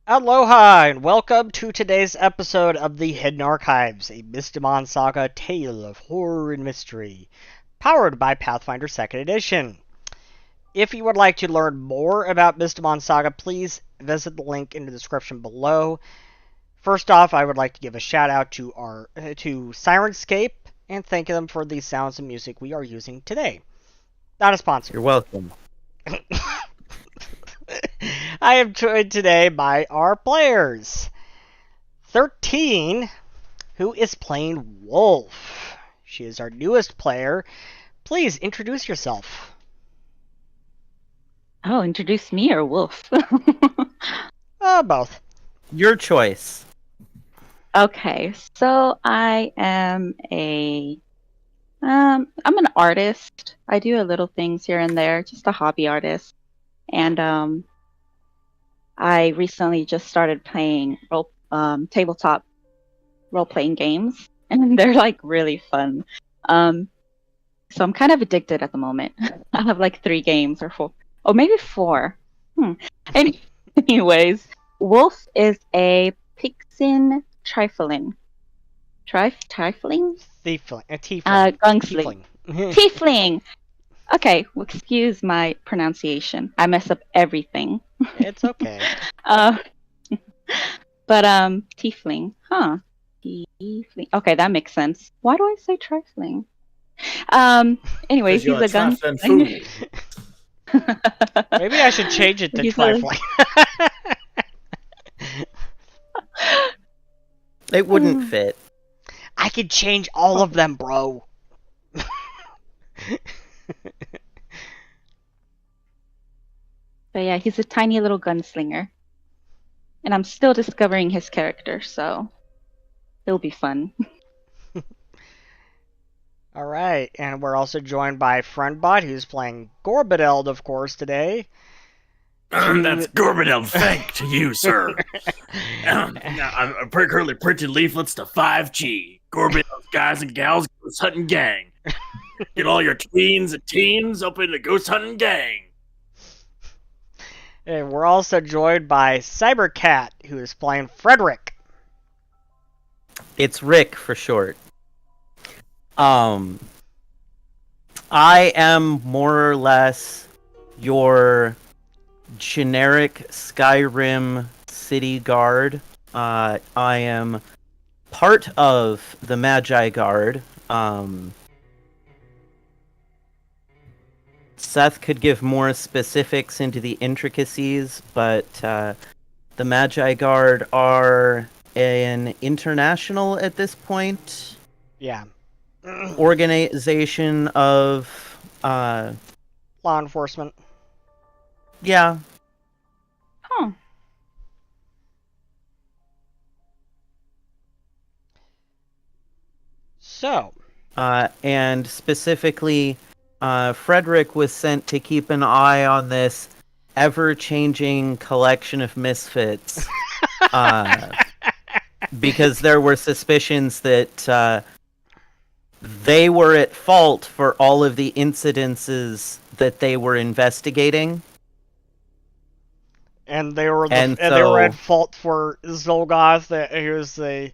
Aloha and welcome to today's episode of the Hidden Archives, a Mystimon Saga tale of horror and mystery, powered by Pathfinder 2nd Edition. If you would like to learn more about Mystimon Saga, please visit the link in the description below. First off, I would like to give a shout out to Sirenscape and thank them for the sounds and music we are using today. Not a sponsor. You're welcome. I am joined today by our players. 13, who is playing Wolf. She is our newest player. Please introduce yourself. Oh, introduce me or Wolf? Both. Your choice. Okay, so I'm an artist. I do a little things here and there, just a hobby artist. And I recently just started playing tabletop role-playing games, and they're like really fun. So I'm kind of addicted at the moment. I have like 3 games or 4, oh maybe 4. Anyways, Wolf is a Pixin Trifling. Trifling? Tiefling. Tiefling. Gunsling. Tiefling! Okay, well, excuse my pronunciation. I mess up everything. It's okay. But tiefling, huh? Tiefling. Okay, that makes sense. Why do I say trifling? Anyways, he's a gunslinger. Maybe I should change it to trifling. It wouldn't fit. I could change all of them, bro. But yeah, he's a tiny little gunslinger. And I'm still discovering his character, so it'll be fun. Alright, and we're also joined by Friendbot, who's playing Gorbadeld, of course, today. That's Gorbadel, thank to you, sir. Now, I'm currently printing leaflets to 5G. Gorbadel's guys and gals, ghost hunting gang. Get all your tweens and teens up in the ghost hunting gang. And we're also joined by Cybercat, who is playing Frederick. It's Rick for short. I am more or less your generic Skyrim city guard. I am part of the Magi Guard. Seth could give more specifics into the intricacies, but the Magi Guard are an international, at this point, Yeah. organization of Law enforcement. yeah. Huh. So, And specifically, Frederick was sent to keep an eye on this ever-changing collection of misfits, because there were suspicions that they were at fault for all of the incidences that they were investigating. and they were And they were at so- fault for Zolgoth, who was the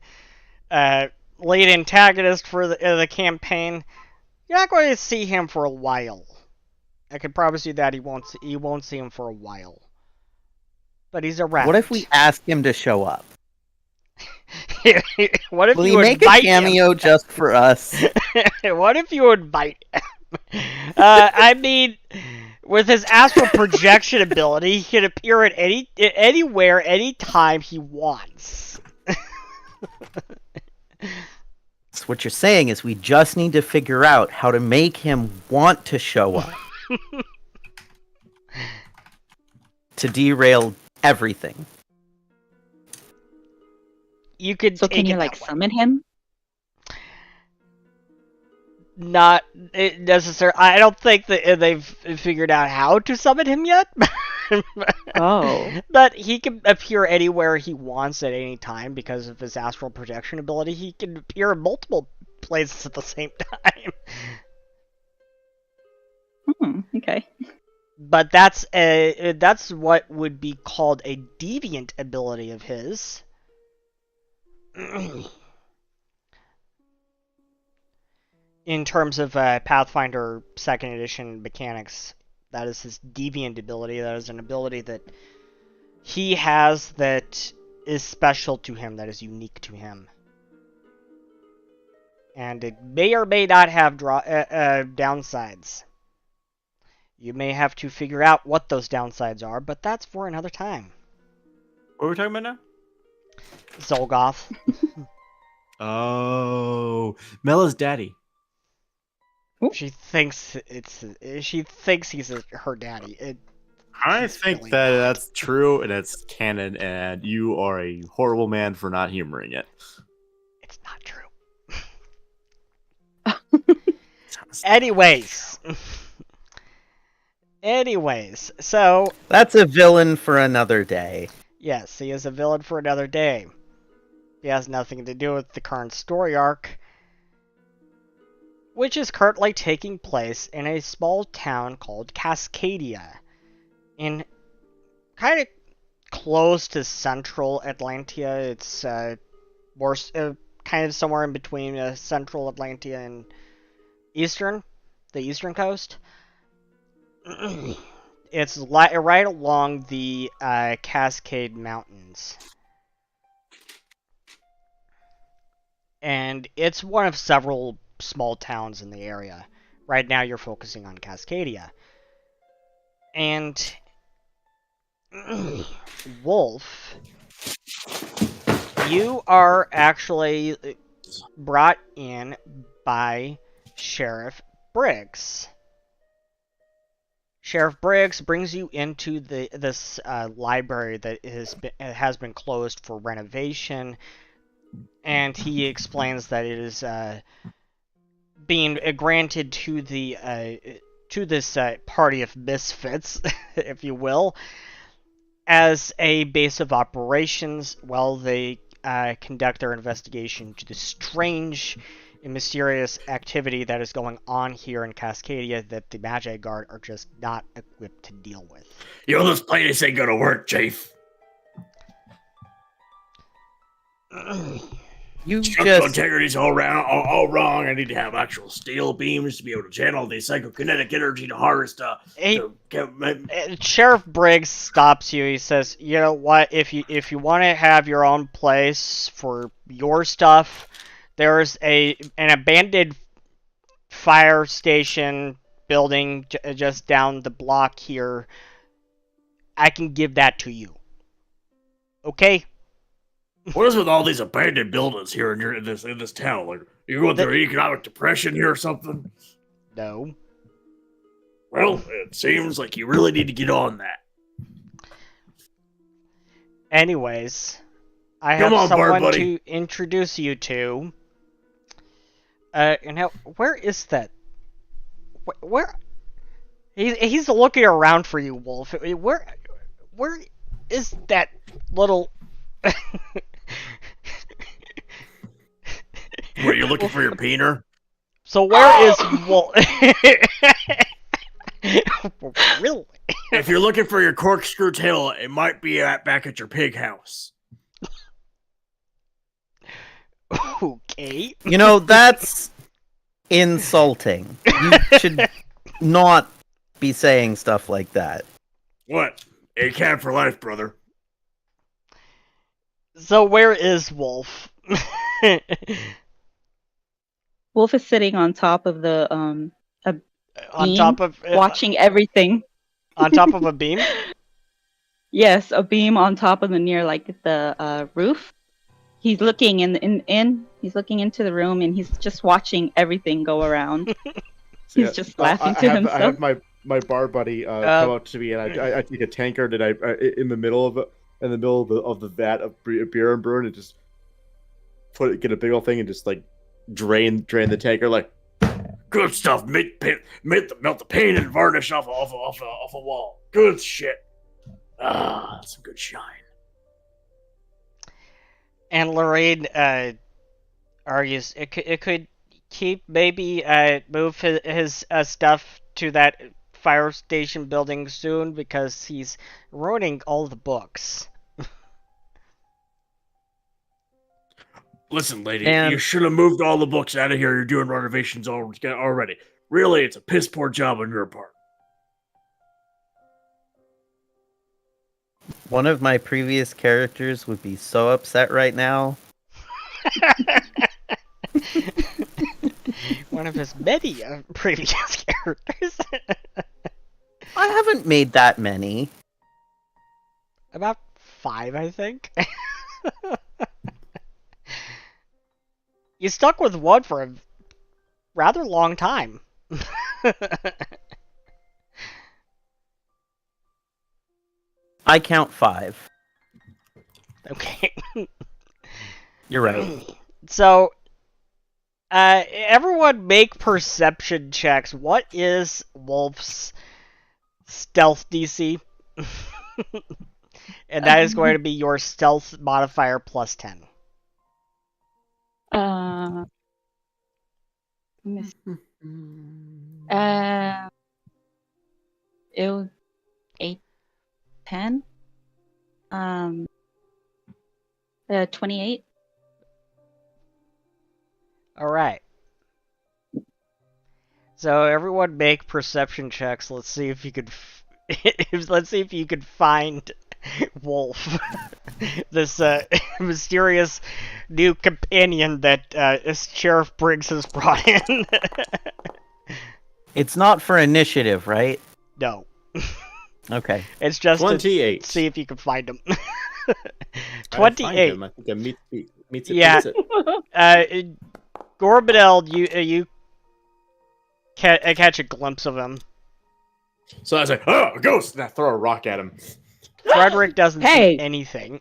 lead antagonist for the campaign. You're not going to see him for a while. I can promise you that you won't see him for a while. But he's around. What if we ask him to show up? What if Will he you make a invite cameo just for us? him? What if you invite him? I mean, with his astral projection ability, he can appear at anywhere, anytime he wants. So what you're saying is we just need to figure out how to make him want to show up. To derail everything. You could So take can you it like that way. summon him? Not necessarily. I don't think that they've figured out how to summon him yet. Oh. But he can appear anywhere he wants at any time because of his astral projection ability. He can appear in multiple places at the same time. Okay. But that's what would be called a deviant ability of his. In terms of Pathfinder 2nd Edition mechanics, that is his deviant ability. That is an ability that he has that is special to him, that is unique to him. And it may or may not have downsides. You may have to figure out what those downsides are, but that's for another time. What are we talking about now? Zolgoth. Oh, Mella's daddy. She thinks he's her daddy. I He's think really that not. that's true and it's canon, and you are a horrible man for not humoring it. It's not true. Anyways. So That's a villain for another day. yes, he is a villain for another day. He has nothing to do with the current story arc, which is currently taking place in a small town called Cascadia, in kind of close to central Atlantia. It's more kind of somewhere in between central Atlantia and the eastern coast. It's right along the Cascade Mountains. And it's one of several small towns in the area. Right now you're focusing on Cascadia. And Wolf, you are actually brought in by Sheriff Briggs. Sheriff Briggs brings you into this library that has been closed for renovation, and he explains that it is being granted to this party of misfits, if you will, as a base of operations while they conduct their investigation to the strange and mysterious activity that is going on here in Cascadia that the Magi Guard are just not equipped to deal with. Yo, this place ain't gonna work, Chief. You Structural just integrity's all wrong. I need to have actual steel beams to be able to channel the psychokinetic energy to harvest. Hey, Sheriff Briggs stops you. He says, "You know what? If you want to have your own place for your stuff, there's an abandoned fire station building just down the block here. I can give that to you. Okay?" What is with all these abandoned buildings here in this town? Like, you going through economic depression here or something? No. Well, it seems like you really need to get on that. Anyways, I Come have on, someone Bard buddy. to introduce you to. And now, where is that? Where? He's looking around for you, Wolf. Where is that little? What, you looking for your peener? So where is Wolf? Really? If you're looking for your corkscrew tail, it might be back at your pig house. Okay. You know, that's insulting. You should not be saying stuff like that. What? A cab for life, brother. So where is Wolf? Wolf is sitting on top of the On beam, top of watching everything. on top of a beam? Yes, a beam on top of the roof. He's looking he's looking into the room and he's just watching everything go around. He's just laughing to himself. I have my bar buddy come up to me, and I take a tankard and I in the middle of the vat of beer and brewing, and just get a big old thing and just like drain the tankard like. Good stuff. Melt the paint and varnish off a wall. Good shit. Ah, that's some good shine. And Lorraine argues it could keep maybe move his stuff to that fire station building soon because he's ruining all the books. Listen, lady, And- you should have moved all the books out of here. You're doing renovations already. Really, it's a piss poor job on your part. One of my previous characters would be so upset right now. One of his many previous characters. I haven't made that many. About 5, I think. You stuck with one for a rather long time. I count 5. Okay. You're right. So, everyone make perception checks. What is Wolf's stealth DC? And that is going to be your stealth modifier plus 10. Let me see. It was 8, 10. 28. Alright. So everyone make perception checks. Let's see if you could let's see if you could find Wolf. This mysterious new companion that Sheriff Briggs has brought in. It's not for initiative, right? No. Okay. It's just 28. to see if you can find him. I 28. think I meets it. Yeah. Meets it. Gorbadel, you catch a glimpse of him. So I was like, oh, a ghost! And I throw a rock at him. Frederick doesn't Hey! see anything.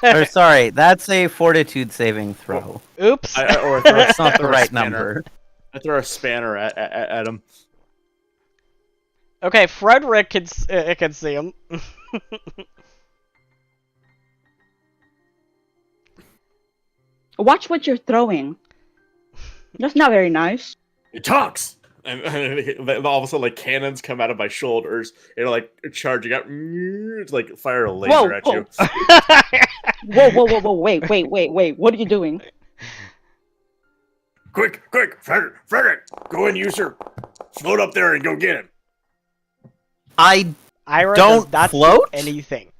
Or sorry, that's a fortitude saving throw. Oops. Or I throw, That's not the throw a right spanner. number. I throw a spanner at him. Okay, Frederick can see him. Watch what you're throwing. That's not very nice. It talks! And all of a sudden, like, cannons come out of my shoulders. And, like, charging out. To, like, fire a laser Whoa, at whoa. you. Whoa, wait. What are you doing? Quick, Frederick, go and use your float up there and go get him. I Ira Don't does not float? do anything.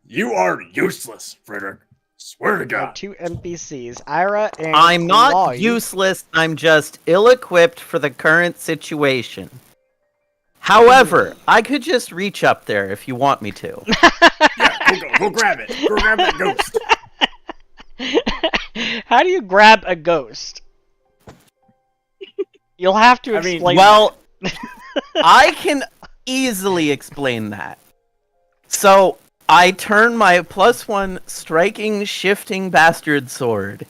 You are useless, Frederick. Swear to There are God. 2 NPCs, Ira and I'm not Chloe. useless, I'm just ill-equipped for the current situation. However, I could just reach up there if you want me to. Yeah, go grab it. Go grab that ghost. How do you grab a ghost? You'll have to I mean, explain. Well, I can easily explain that. So, I turn my +1 striking shifting bastard sword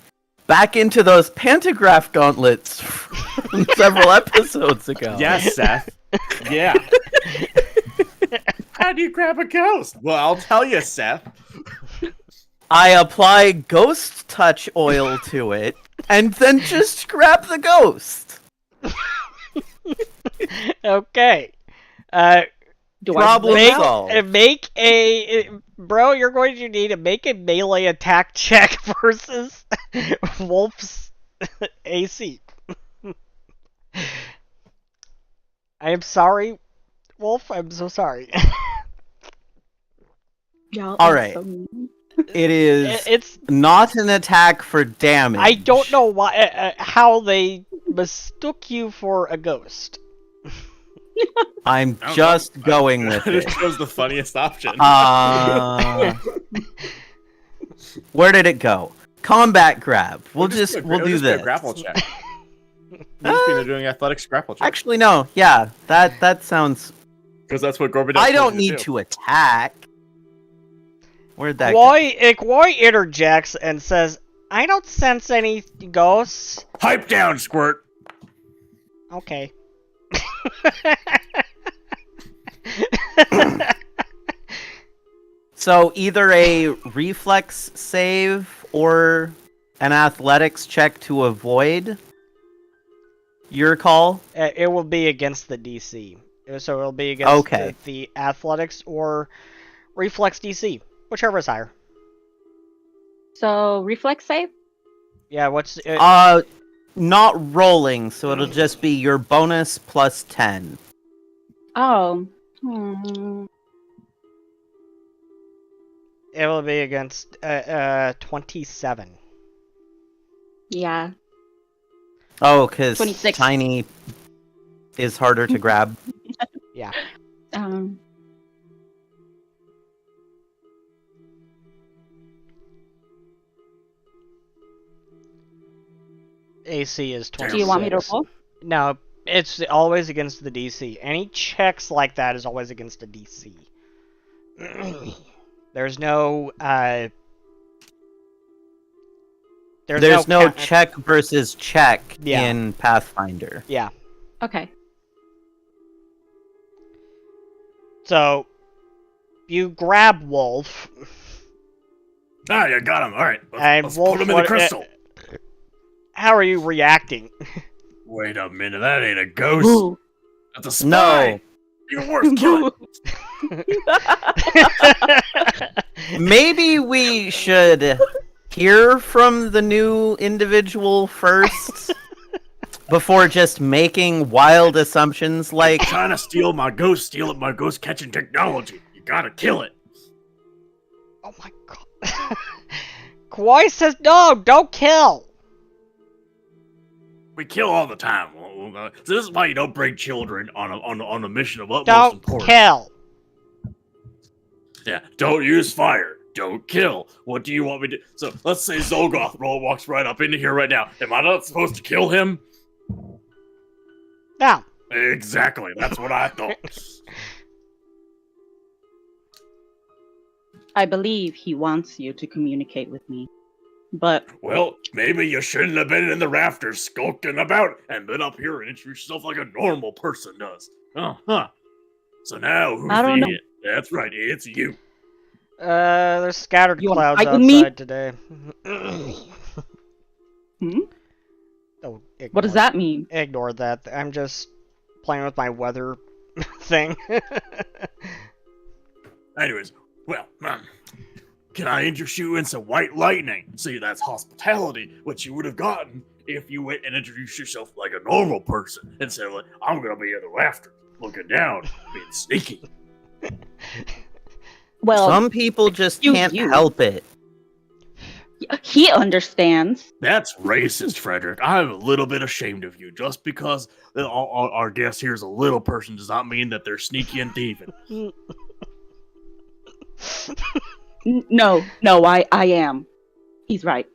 back into those pantograph gauntlets from several episodes ago. Yes, Seth. Yeah. How do you grab a ghost? Well, I'll tell you, Seth. I apply ghost touch oil to it and then just grab the ghost. Okay. Do Problem I solved. Make a bro. You're going to need to make a melee attack check versus Wolf's AC. I am sorry, Wolf. I'm so sorry. Y'all All are right. so mean. It is It's not an attack for damage. I don't know why how they mistook you for a ghost. I'm I don't just know. going with I it. just chose the funniest option. Where did it go? Combat grab. We'll do Be a this. grapple check. We'll just be doing athletics grapple check. Actually, no. Yeah, that sounds. Because that's what Gorbadel I told don't you need do. to attack. Where'd that go? Kwoi interjects and says, "I don't sense any ghosts." Pipe down, Squirt. Okay. So either a reflex save or an athletics check to avoid. Your call? It will be against the DC. So it'll be against the athletics or reflex DC, whichever is higher. So reflex save? Yeah, what's not rolling, so it'll just be your bonus plus 10. Oh. It will be against 27. Yeah. Oh, because 26. tiny is harder to grab. Yeah. AC is 26. Do you want me to roll? No, it's always against the DC. Any checks like that is always against a DC. There's no There's no check versus check in Pathfinder. Yeah. Okay. So you grab Wolf. Ah, you got him. All right, let's Wolf, put him in the crystal. How are you reacting? Wait a minute, that ain't a ghost. Ooh. That's a spy. No. Even worse, kill it. Maybe we should hear from the new individual first before just making wild assumptions like trying to steal my ghost catching technology. You gotta kill it. Oh my god. Kawhi says no, don't kill. We kill all the time. So this is why you don't bring children on a mission of utmost Don't importance. kill. Yeah, don't use fire. Don't kill. What do you want me to... So, let's say Zolgoth walks right up into here right now. Am I not supposed to kill him? No. Exactly. That's what I thought. I believe he wants you to communicate with me. But... Well, maybe you shouldn't have been in the rafters skulking about and been up here and introduce yourself like a normal person does. Oh, huh. So now, who's I don't know. idiot? That's right, it's you. There's scattered You wanna clouds fight with me? outside today. Oh, What does that mean? Ignore that. I'm just playing with my weather thing. Anyways, well, can I interest you in some white lightning? See, that's hospitality, which you would have gotten if you went and introduced yourself like a normal person instead of like, I'm gonna be in the rafters, looking down, being sneaky. Well, some people just can't help it. He understands. That's racist, Frederick. I'm a little bit ashamed of you. Just because our guest here is a little person does not mean that they're sneaky and thieving. No, I am. He's right.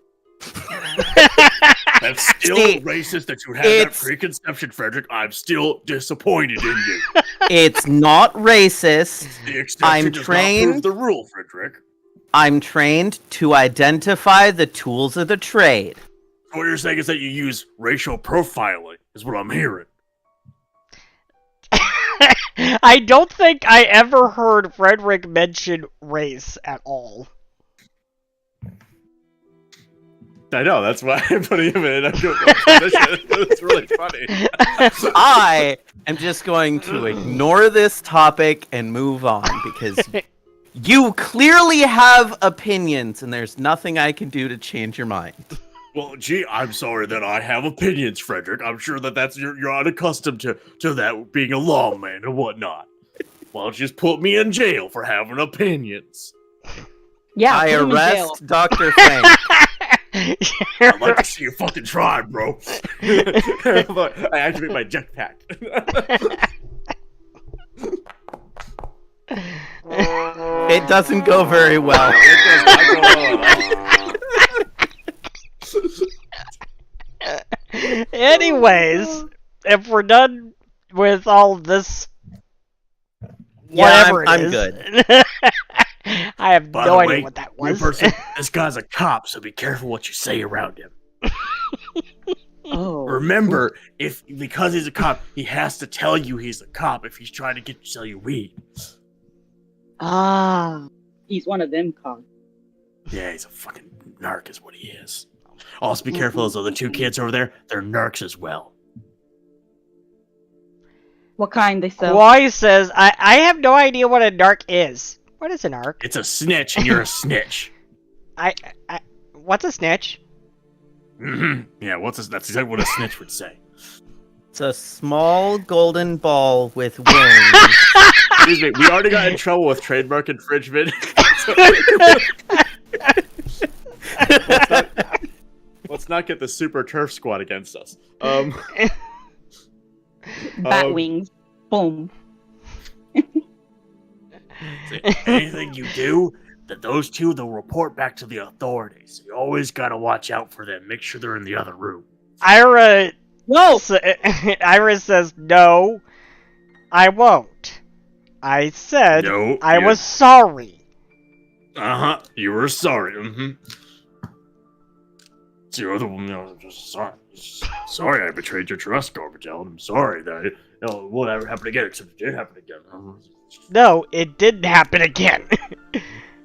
That's still racist that you have that preconception, Frederick. I'm still disappointed in you. It's not racist. The exception does not prove the rule, Frederick. I'm trained to identify the tools of the trade. What you're saying is that you use racial profiling, is what I'm hearing. I don't think I ever heard Frederick mention race at all. I know, that's why I'm putting him in a good position. It's really funny. I am just going to ignore this topic and move on because you clearly have opinions and there's nothing I can do to change your mind. Well, gee, I'm sorry that I have opinions, Frederick. I'm sure that you're unaccustomed to that being a lawman and whatnot. Why don't you just put me in jail for having opinions? Yeah, I put him in jail. arrest Dr. Frank. I'd like to see you fucking try, bro. Look, I activate my jetpack. It doesn't go very well. It does not go well. Anyways, if we're done with all of this, Yeah, whatever I'm it is, good. I have By no the idea way, what that new was. person, this guy's a cop, so be careful what you say around him. Oh. Remember, because he's a cop, he has to tell you he's a cop if he's trying to get you to sell you weed. Ah, he's one of them cops. Yeah, he's a fucking narc is what he is. Also be careful, those other two kids over there, they're narcs as well. What kind they sell? Hawaii says, I have no idea what a narc is. What is a narc? It's a snitch, and you're a snitch. What's a snitch? Yeah, that's exactly what a snitch would say. It's a small golden ball with wings. Excuse me, we already got in trouble with trademark infringement. Let's not get the Super Turf Squad against us. Bat wings. Boom. Anything you do, that those two, they'll report back to the authorities. You always gotta watch out for them. Make sure they're in the other room. Ira No! Iris says, no, I won't. I said No, I you- was sorry. Uh-huh. You were sorry. Mm-hmm. It's your other woman. I'm just sorry. Sorry I betrayed your trust, Gorbadell. I'm sorry that whatever happened again, except it did happen again. No, it didn't happen again.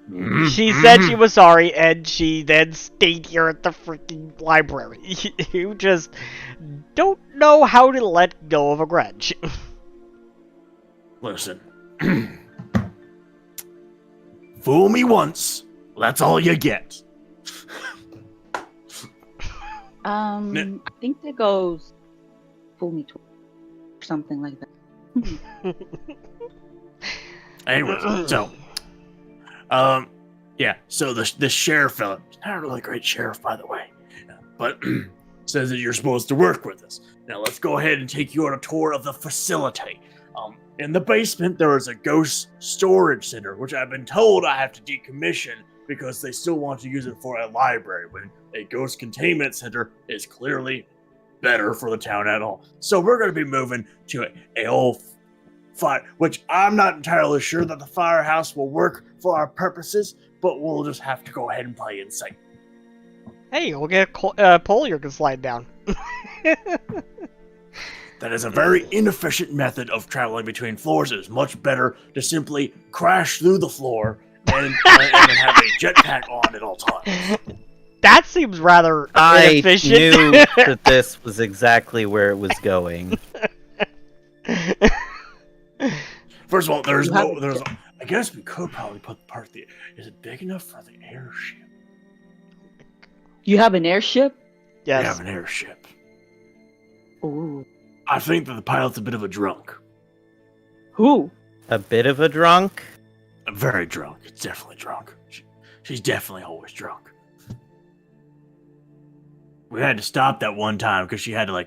Mhm, She said mhm. she was sorry, and she then stayed here at the freaking library. You just don't know how to let go of a grudge. Listen. Fool me once. That's all you get. I think it goes fool me twice or something like that. Anyways, so, yeah. So the sheriff fella, not a really great sheriff, by the way, but says that you're supposed to work with us. Now let's go ahead and take you on a tour of the facility. In the basement, there is a ghost storage center, which I've been told I have to decommission because they still want to use it for a library, when a ghost containment center is clearly better for the town at all. So we're going to be moving to a old fire, which I'm not entirely sure that the firehouse will work for our purposes, but we'll just have to go ahead and play it safe. Hey, we'll get a pole you can slide down. That is a very inefficient method of traveling between floors. It is much better to simply crash through the floor and have a jetpack on at all times. That seems rather I inefficient. knew that this was exactly where it was going. First of all, I guess we could probably put the part the. Is it big enough for the airship? You have an airship? We have Yes. an airship. Ooh. I think that the pilot's a bit of a drunk. Who? A bit of a drunk? Very drunk. It's definitely drunk. She's definitely always drunk. We had to stop that one time because she had to,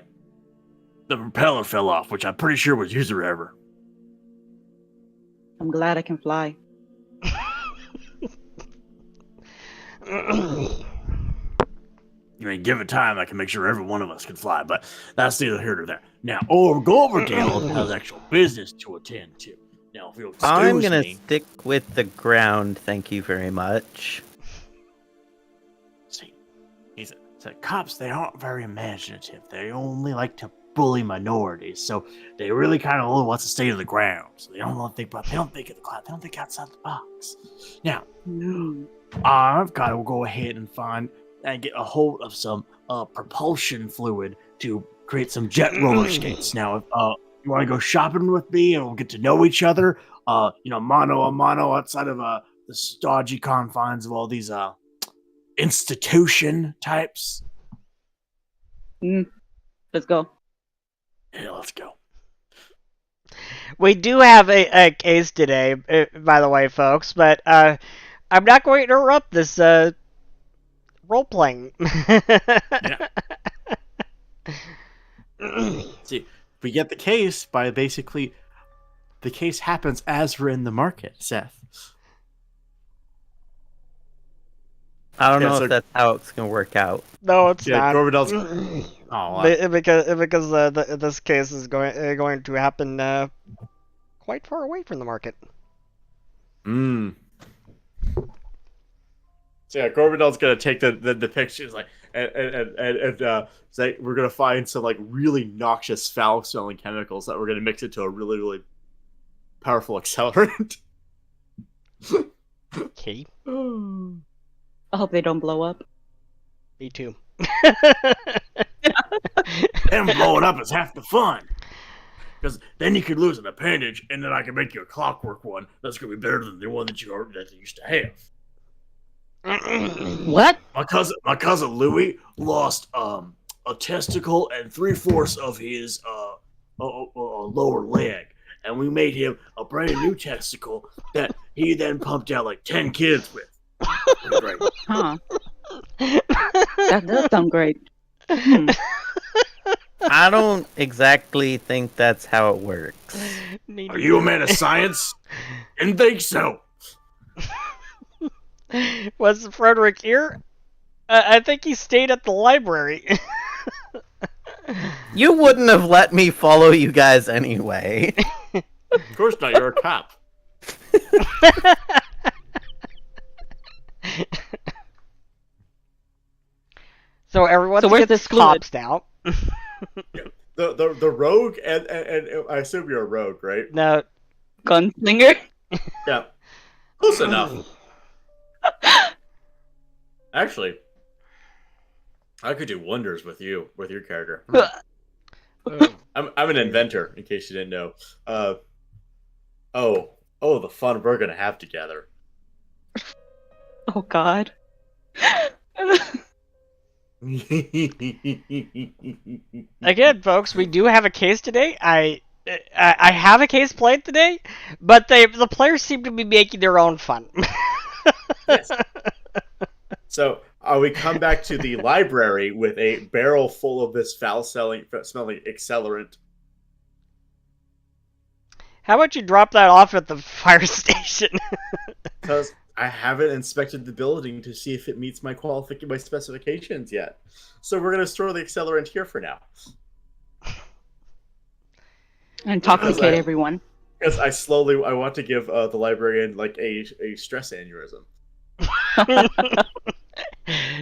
the propeller fell off, which I'm pretty sure was user error. I'm glad I can fly. You mean, give it time, I can make sure every one of us can fly, but that's neither here nor there. Now, Golderdale has actual business to attend to. Now, if you'll excuse I'm gonna me, stick with the ground, thank you very much. see, he said, cops, they aren't very imaginative. They only like to bully minorities, so they really kind of know what's the state of the ground. So they don't think of the cloud. They don't think outside the box. Now, I've got to go ahead and find and get a hold of some propulsion fluid to create some jet roller skates. Now, if you want to go shopping with me and we'll get to know each other, mano a mano outside of the stodgy confines of all these institution types. Let's go. Yeah, let's go. We do have a case today, by the way, folks, but I'm not going to interrupt this role-playing. Yeah. See, we get the case by basically the case happens as we're in the market, Seth. I don't Yeah, know so- if that's how it's gonna work out. No, it's Yeah, not. Gorbadell's. Because this case is going to happen quite far away from the market. So yeah, Gorbadell's gonna take the pictures and say we're gonna find some really noxious foul smelling chemicals that we're gonna mix into a really really powerful accelerant. Okay, I hope they don't blow up. me too. Them blowing up is half the fun. Because then you could lose an appendage, and then I can make you a clockwork one that's going to be better than the one that you used to have. What? My cousin Louis lost a testicle and 3/4 of his lower leg, and we made him a brand new testicle that he then pumped out like 10 kids with. Great. Huh. That does sound great. Hmm. I don't exactly think that's how it works. Are you a man of science? Didn't think so. Was Frederick here? I think he stayed at the library. You wouldn't have let me follow you guys anyway. Of course not. You're a cop. So everyone So where's gets this fluid? copsed out. The rogue and I assume you're a rogue, right? No, Gunslinger? Yeah. Close enough. Actually, I could do wonders with your character. I'm an inventor, in case you didn't know. The fun we're gonna have together. Oh God. again, folks, we do have a case today. I have a case played today, but the players seem to be making their own fun. Yes. So we come back to the library with a barrel full of this foul-smelling accelerant. How about you drop that off at the fire station? Because I haven't inspected the building to see if it meets my specifications yet. So we're gonna store the accelerant here for now. Intoxicate everyone. Because I want to give the librarian like a stress aneurysm.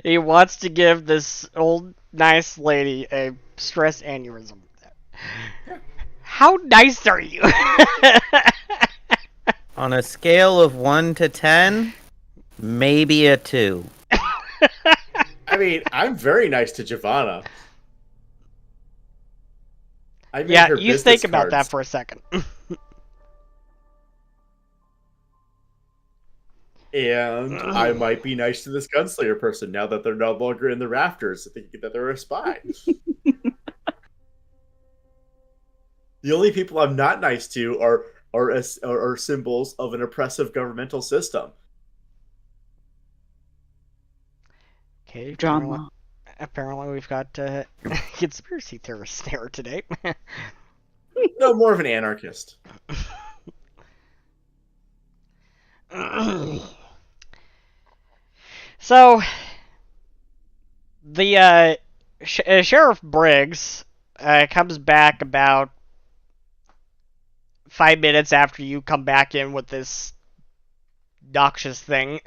He wants to give this old nice lady a stress aneurysm. How nice are you? On a scale of 1 to 10, maybe a 2. I mean, I'm very nice to Giovanna. I made Yeah, her you business think about that cards. for a second. And I might be nice to this gunslinger person now that they're no longer in the rafters, thinking that they're a spy. The only people I'm not nice to are symbols of an oppressive governmental system. Okay, Drama. apparently we've got conspiracy theorists there today. No, more of an anarchist. So, the Sheriff Briggs comes back about 5 minutes after you come back in with this noxious thing.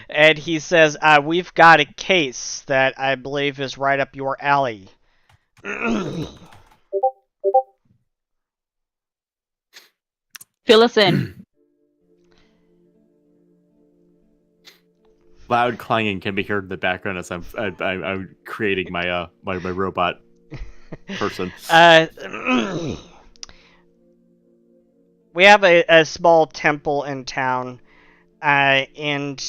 And he says, we've got a case that I believe is right up your alley. Fill us in. Loud clanging can be heard in the background as I'm creating my my robot person. We have a small temple in town, and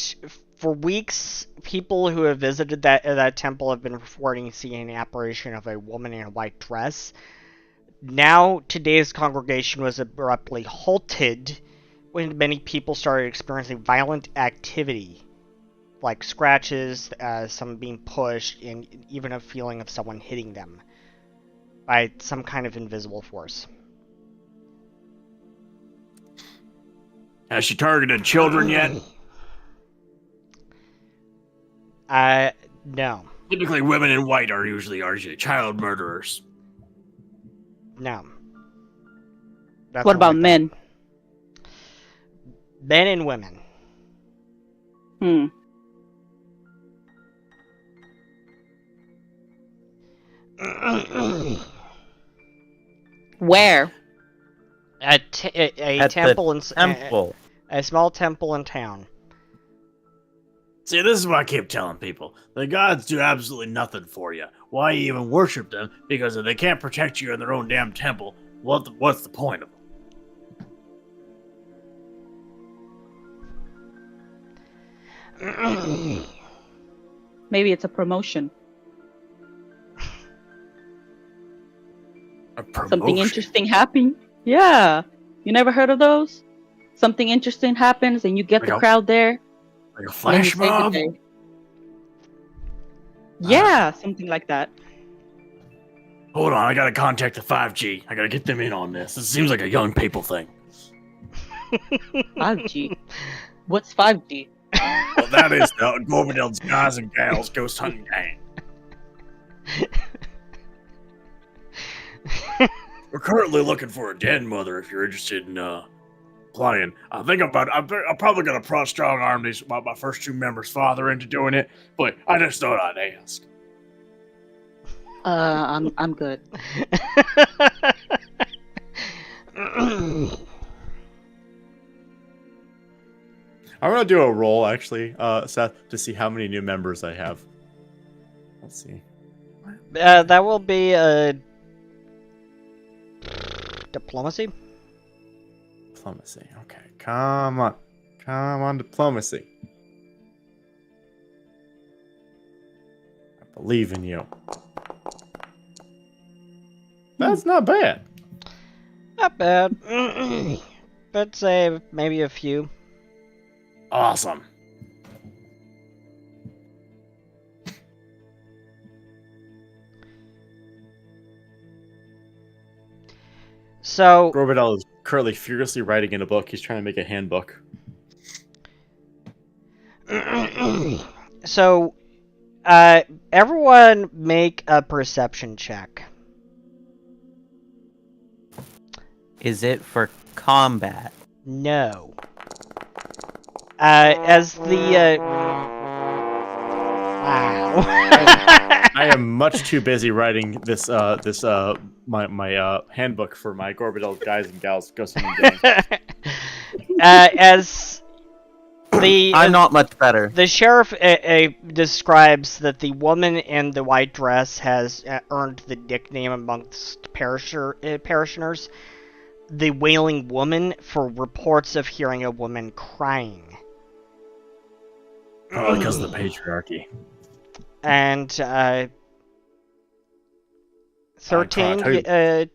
for weeks, people who have visited that temple have been reporting seeing an apparition of a woman in a white dress. Now, today's congregation was abruptly halted when many people started experiencing violent activity, like scratches, some being pushed, and even a feeling of someone hitting them by some kind of invisible force. Has she targeted children yet? No. Typically, women in white are usually child murderers. No. That's What about we men? thought. Men and women. Hmm. Where? A At temple the temple. a small temple in town. See, this is what I keep telling people. The gods do absolutely nothing for you. Why you even worship them? Because if they can't protect you in their own damn temple, What's the point of them? Maybe it's a promotion. A promotion? Something interesting happened. Yeah. You never heard of those? Something interesting happens and you get Like the a- crowd there. Like a and then you flash save the mob? day. Yeah, something like that. Hold on, I gotta contact the 5G. I gotta get them in on this. This seems like a young people thing. 5G. What's 5G? Well, that is the Gorbadel's Guys and Gals Ghost Hunting Gang. We're currently looking for a den mother if you're interested in playing. I'm probably gonna strong arm my first 2 members' father into doing it, but I just thought I'd ask. I'm good. I'm gonna do a roll actually, Seth, to see how many new members I have. Let's see. That will be diplomacy. Diplomacy. Okay, come on, diplomacy. I believe in you. That's not bad. Not bad. But say maybe a few. Awesome. So Gorbadel is currently furiously writing in a book. He's trying to make a handbook. so everyone make a perception check. Is it for combat? No. As the wow. I am much too busy writing this my handbook for my Gorbadel Guys and Gals Ghost Hunting Gang. As the I'm not much better. The sheriff describes that the woman in the white dress has earned the nickname amongst parishioners, the Wailing Woman, for reports of hearing a woman crying. Probably because of the patriarchy. And 13,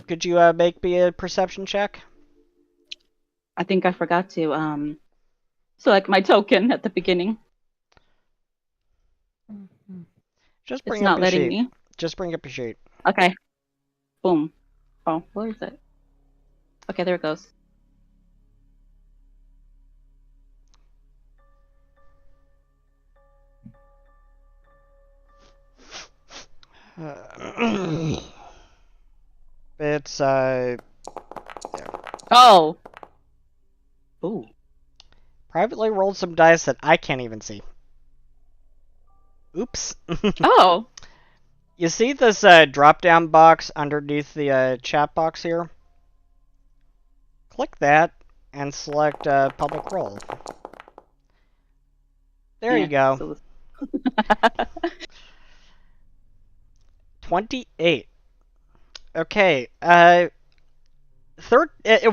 could you make me a perception check? I think I forgot to select my token at the beginning. Just bring It's up not your letting sheet. me. Just bring up your sheet. Okay. Boom. Oh, where is it? Okay, there it goes. It's Oh. Ooh. privately rolled some dice that I can't even see. Oops. Oh. You see this drop-down box underneath the chat box here? Click that and select public roll. There you go. So 28. Okay,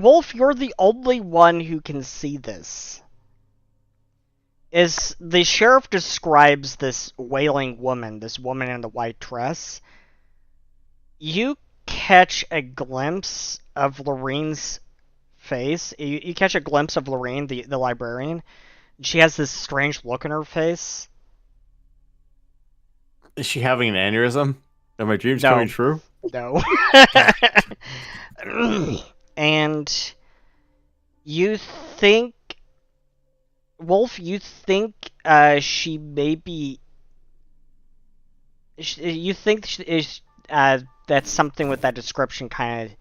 Wolf, you're the only one who can see this. Is the sheriff describes this wailing woman, this woman in the white dress. You catch a glimpse of Lorene's face. You catch a glimpse of Lorene, the librarian. She has this strange look in her face. Is she having an aneurysm? Are my dreams No. coming true? No. And you think, Wolf, you think she may be... You think that's something with that description kind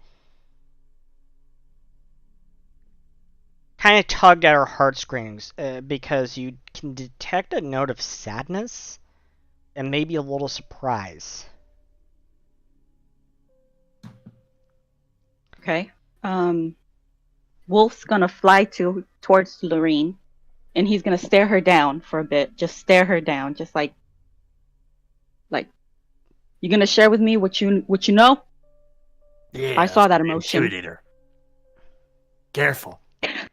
of tugged at her heartstrings, because you can detect a note of sadness and maybe a little surprise. Okay. Wolf's gonna fly towards Lorene, and he's gonna stare her down for a bit. Just stare her down, just like you gonna share with me what you know? Yeah, I saw that emotion. Intimidator. Careful.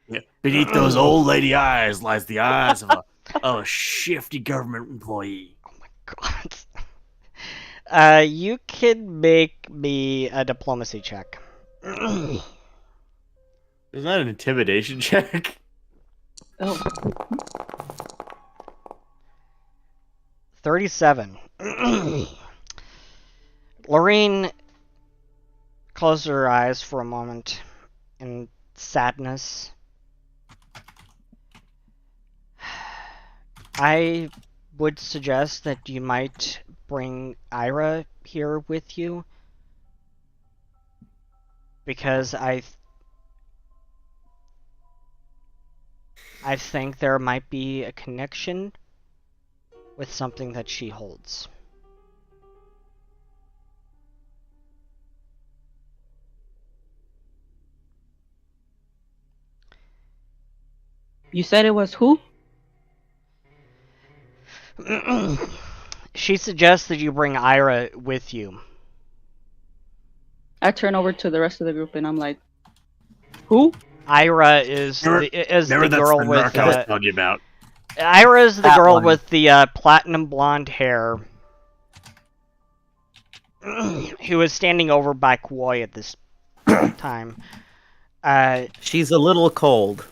Yeah. Beneath those old lady eyes lies the eyes of a shifty government employee. Oh my god. You can make me a diplomacy check. Isn't that an intimidation check? Oh, 37. Lorene closed her eyes for a moment in sadness. I would suggest that you might bring Ira here with you, because I think there might be a connection with something that she holds. you said it was who? She suggests that you bring Ira with you. I turn over to the rest of the group and I'm like, who? Ira is the girl the with narc I was telling you about. Ira is the That girl one. with the platinum blonde hair who is standing over by Koi at this time. She's a little cold.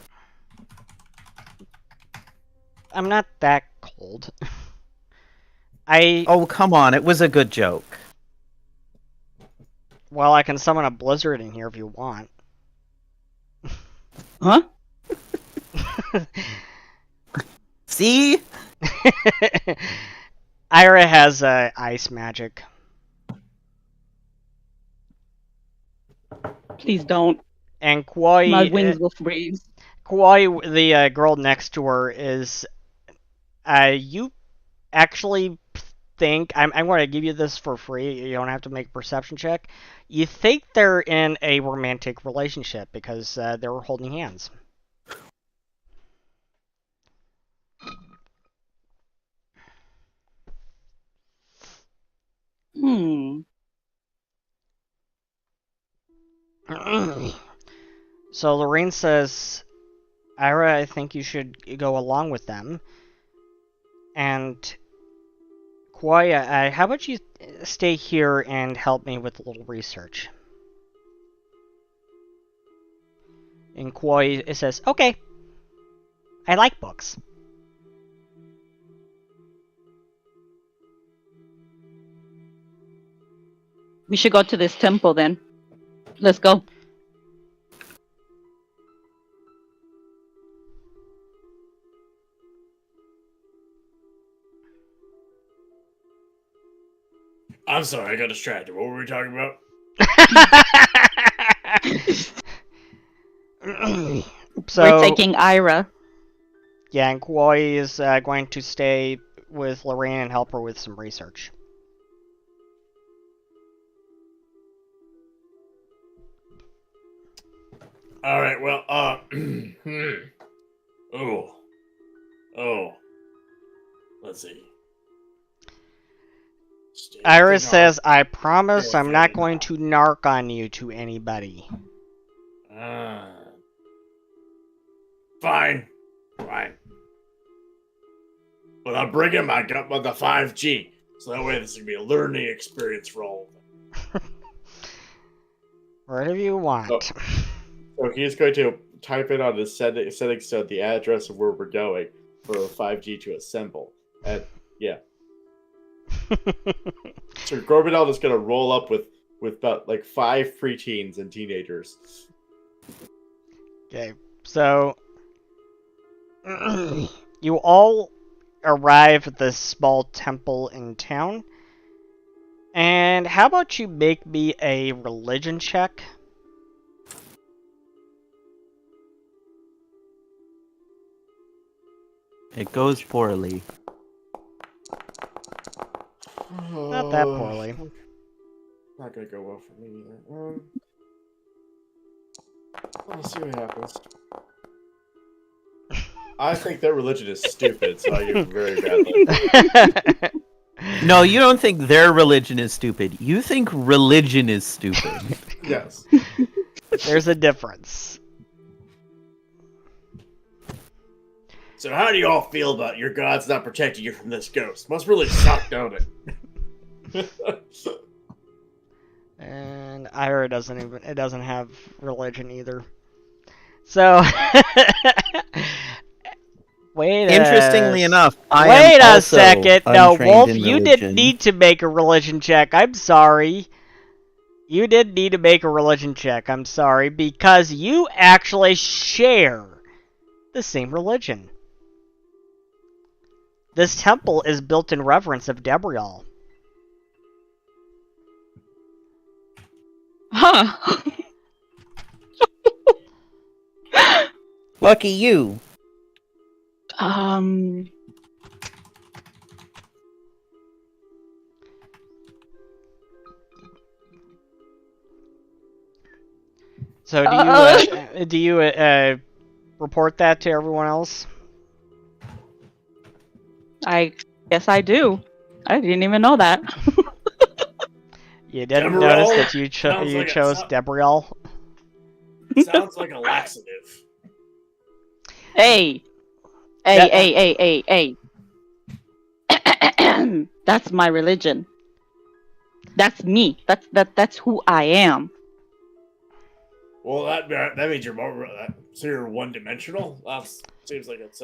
I'm not that cold. I Oh, come on. It was a good joke. Well, I can summon a blizzard in here if you want. Huh? See? Ira has ice magic. Please don't. And Koi, My wings will freeze. Koi, the girl next to her, is... you actually think... I'm going to give you this for free. You don't have to make a perception check. You think they're in a romantic relationship because they're holding hands. So Lorraine says, Ira, I think you should go along with them. And Koi, how about you stay here and help me with a little research? And Koi says, okay. I like books. We should go to this temple then. Let's go. I'm sorry, I got distracted. What were we talking about? So, we're taking Ira. Yeah, and Koi is going to stay with Lorraine and help her with some research. All right. Well, oh. Let's see. Iris says, I promise I'm not going to narc on you to anybody. Fine. But I'm bringing my gun with the 5G, so that way this can be a learning experience for all of them. Whatever you want. So he's going to type in on the settings to the address of where we're going for the 5G to assemble. And yeah. So Gorbadel is going to roll up with about like 5 preteens and teenagers. Okay, so you all arrive at this small temple in town. And how about you make me a religion check? It goes poorly. Not that poorly. Not gonna go well for me either. Let's see what happens. I think their religion is stupid, so I get very badly. No, you don't think their religion is stupid. You think religion is stupid. Yes. There's a difference. So how do you all feel about your gods not protecting you from this ghost? Must really suck, don't it? And Ira doesn't have religion either. So Interestingly enough, I wait am a also second. No, untrained Wolf, in you religion. didn't need to make a religion check. I'm sorry. You didn't need to make a religion check. I'm sorry, because you actually share the same religion. This temple is built in reverence of Debrial. Huh. Lucky you. So do you report that to everyone else? I guess I do. I didn't even know that. You didn't Debrial? notice that you Sounds like chose Debrial? Sounds like a laxative. Hey. That- Hey. That's my religion. That's me. That's who I am. Well, that means you're more. So you're one-dimensional. That seems like it's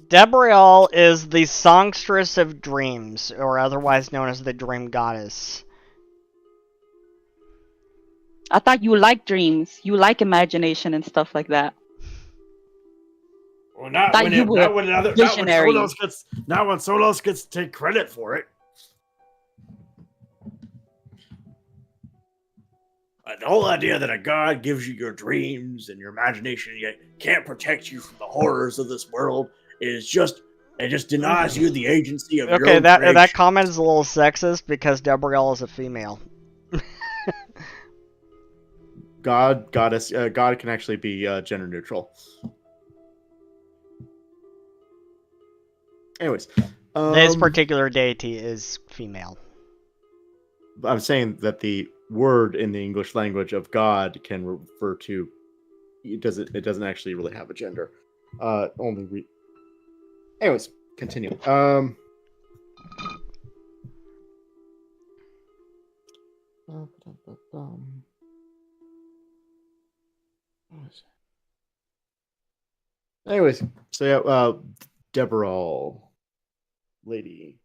Debrial is the songstress of dreams, or otherwise known as the dream goddess. I thought you like dreams. You like imagination and stuff like that. Well, not Thought when you were visionary. not when someone else gets to take credit for it. The whole idea that a god gives you your dreams and your imagination yet can't protect you from the horrors of this world is just denies you the agency of your Okay, own that creation. comment is a little sexist because Debrial is a female. God can actually be gender neutral. Anyways, This particular deity is female. I'm saying that the word in the English language of God can refer to it doesn't actually really have a gender. Anyways, continue. Anyways, so yeah, Deborah, lady.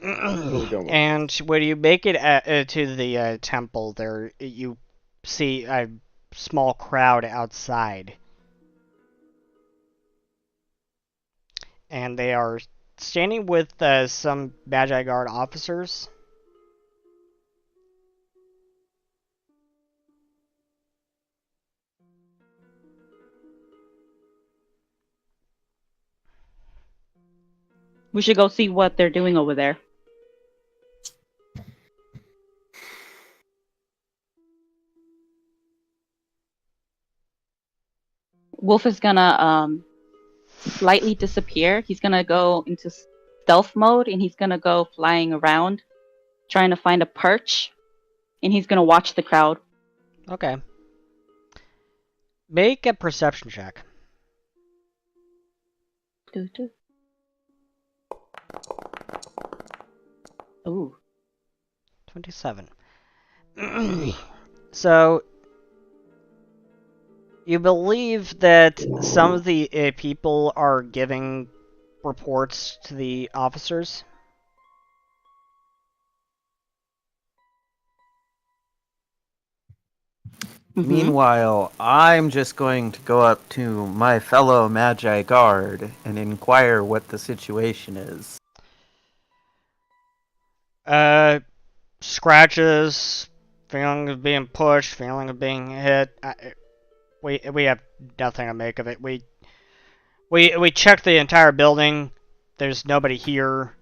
And when you make it to the temple, there you see a small crowd outside, and they are standing with some Magi Guard officers. We should go see what they're doing over there. Wolf is gonna slightly disappear. He's gonna go into stealth mode and he's gonna go flying around trying to find a perch, and he's gonna watch the crowd. Okay. Make a perception check. Ooh. 27. So, you believe that some of the people are giving reports to the officers? Mhm. Meanwhile, I'm just going to go up to my fellow Magi Guard and inquire what the situation is. Scratches, feeling of being pushed, feeling of being hit. We have nothing to make of it. We checked the entire building. There's nobody here.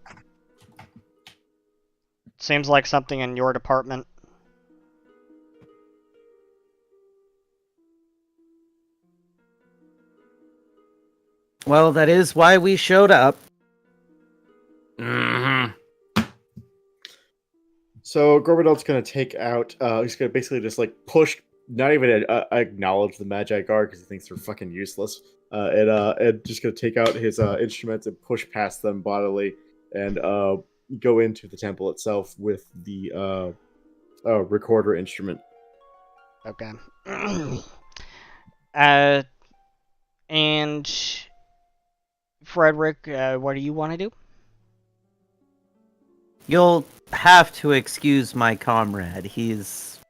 Seems like something in your department. Well, that is why we showed up. Mm-hmm. So Gorbadel's gonna take out. He's gonna basically just like push, not even acknowledge the Magi Guard because he thinks they're fucking useless. And just gonna take out his instruments and push past them bodily and go into the temple itself with the recorder instrument. Okay. And Frederick, what do you want to do? You'll have to excuse my comrade. He's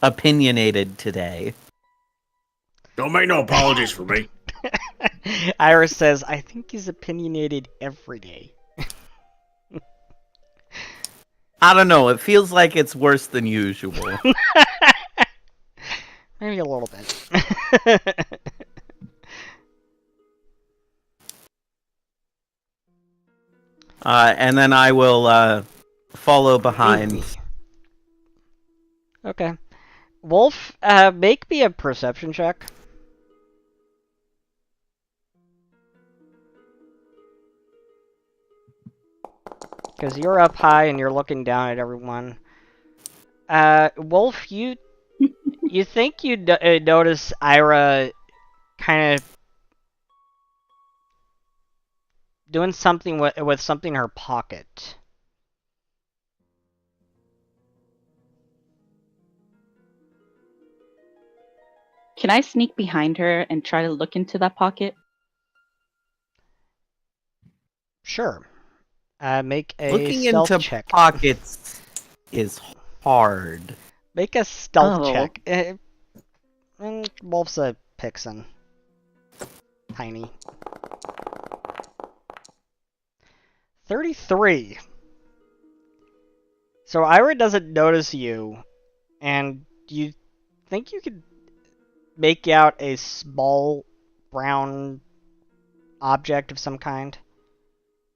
opinionated today. Don't make no apologies for me. Iris says, I think he's opinionated every day. I don't know, it feels like it's worse than usual. Maybe a little bit. And then I will follow behind. Okay. Wolf, make me a perception check. Because you're up high and you're looking down at everyone. Wolf, you think you notice Ira kind of doing something with something in her pocket. Can I sneak behind her and try to look into that pocket? Sure. Make a Looking stealth into check. pockets is hard. Make a stealth Oh. check. Wolf's a Pixen. Tiny. 33. So Ira doesn't notice you, and you think you could make out a small brown object of some kind,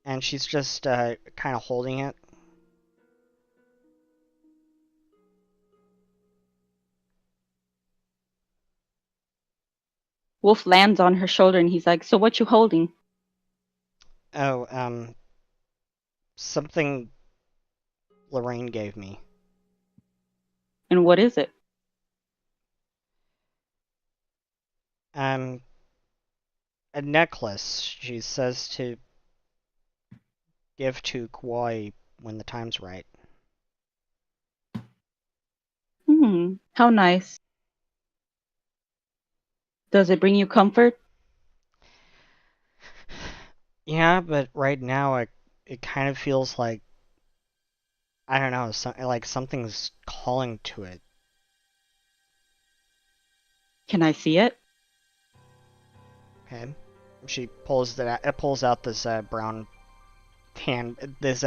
and she's just kind of holding it. Wolf lands on her shoulder and he's like, "So what you holding?" Oh, something Lorraine gave me. And what is it? A necklace she says to give to Kwai when the time's right. How nice. Does it bring you comfort? Yeah, but right now it kind of feels like, I don't know, like something's calling to it. Can I see it? Okay. She pulls out this brown this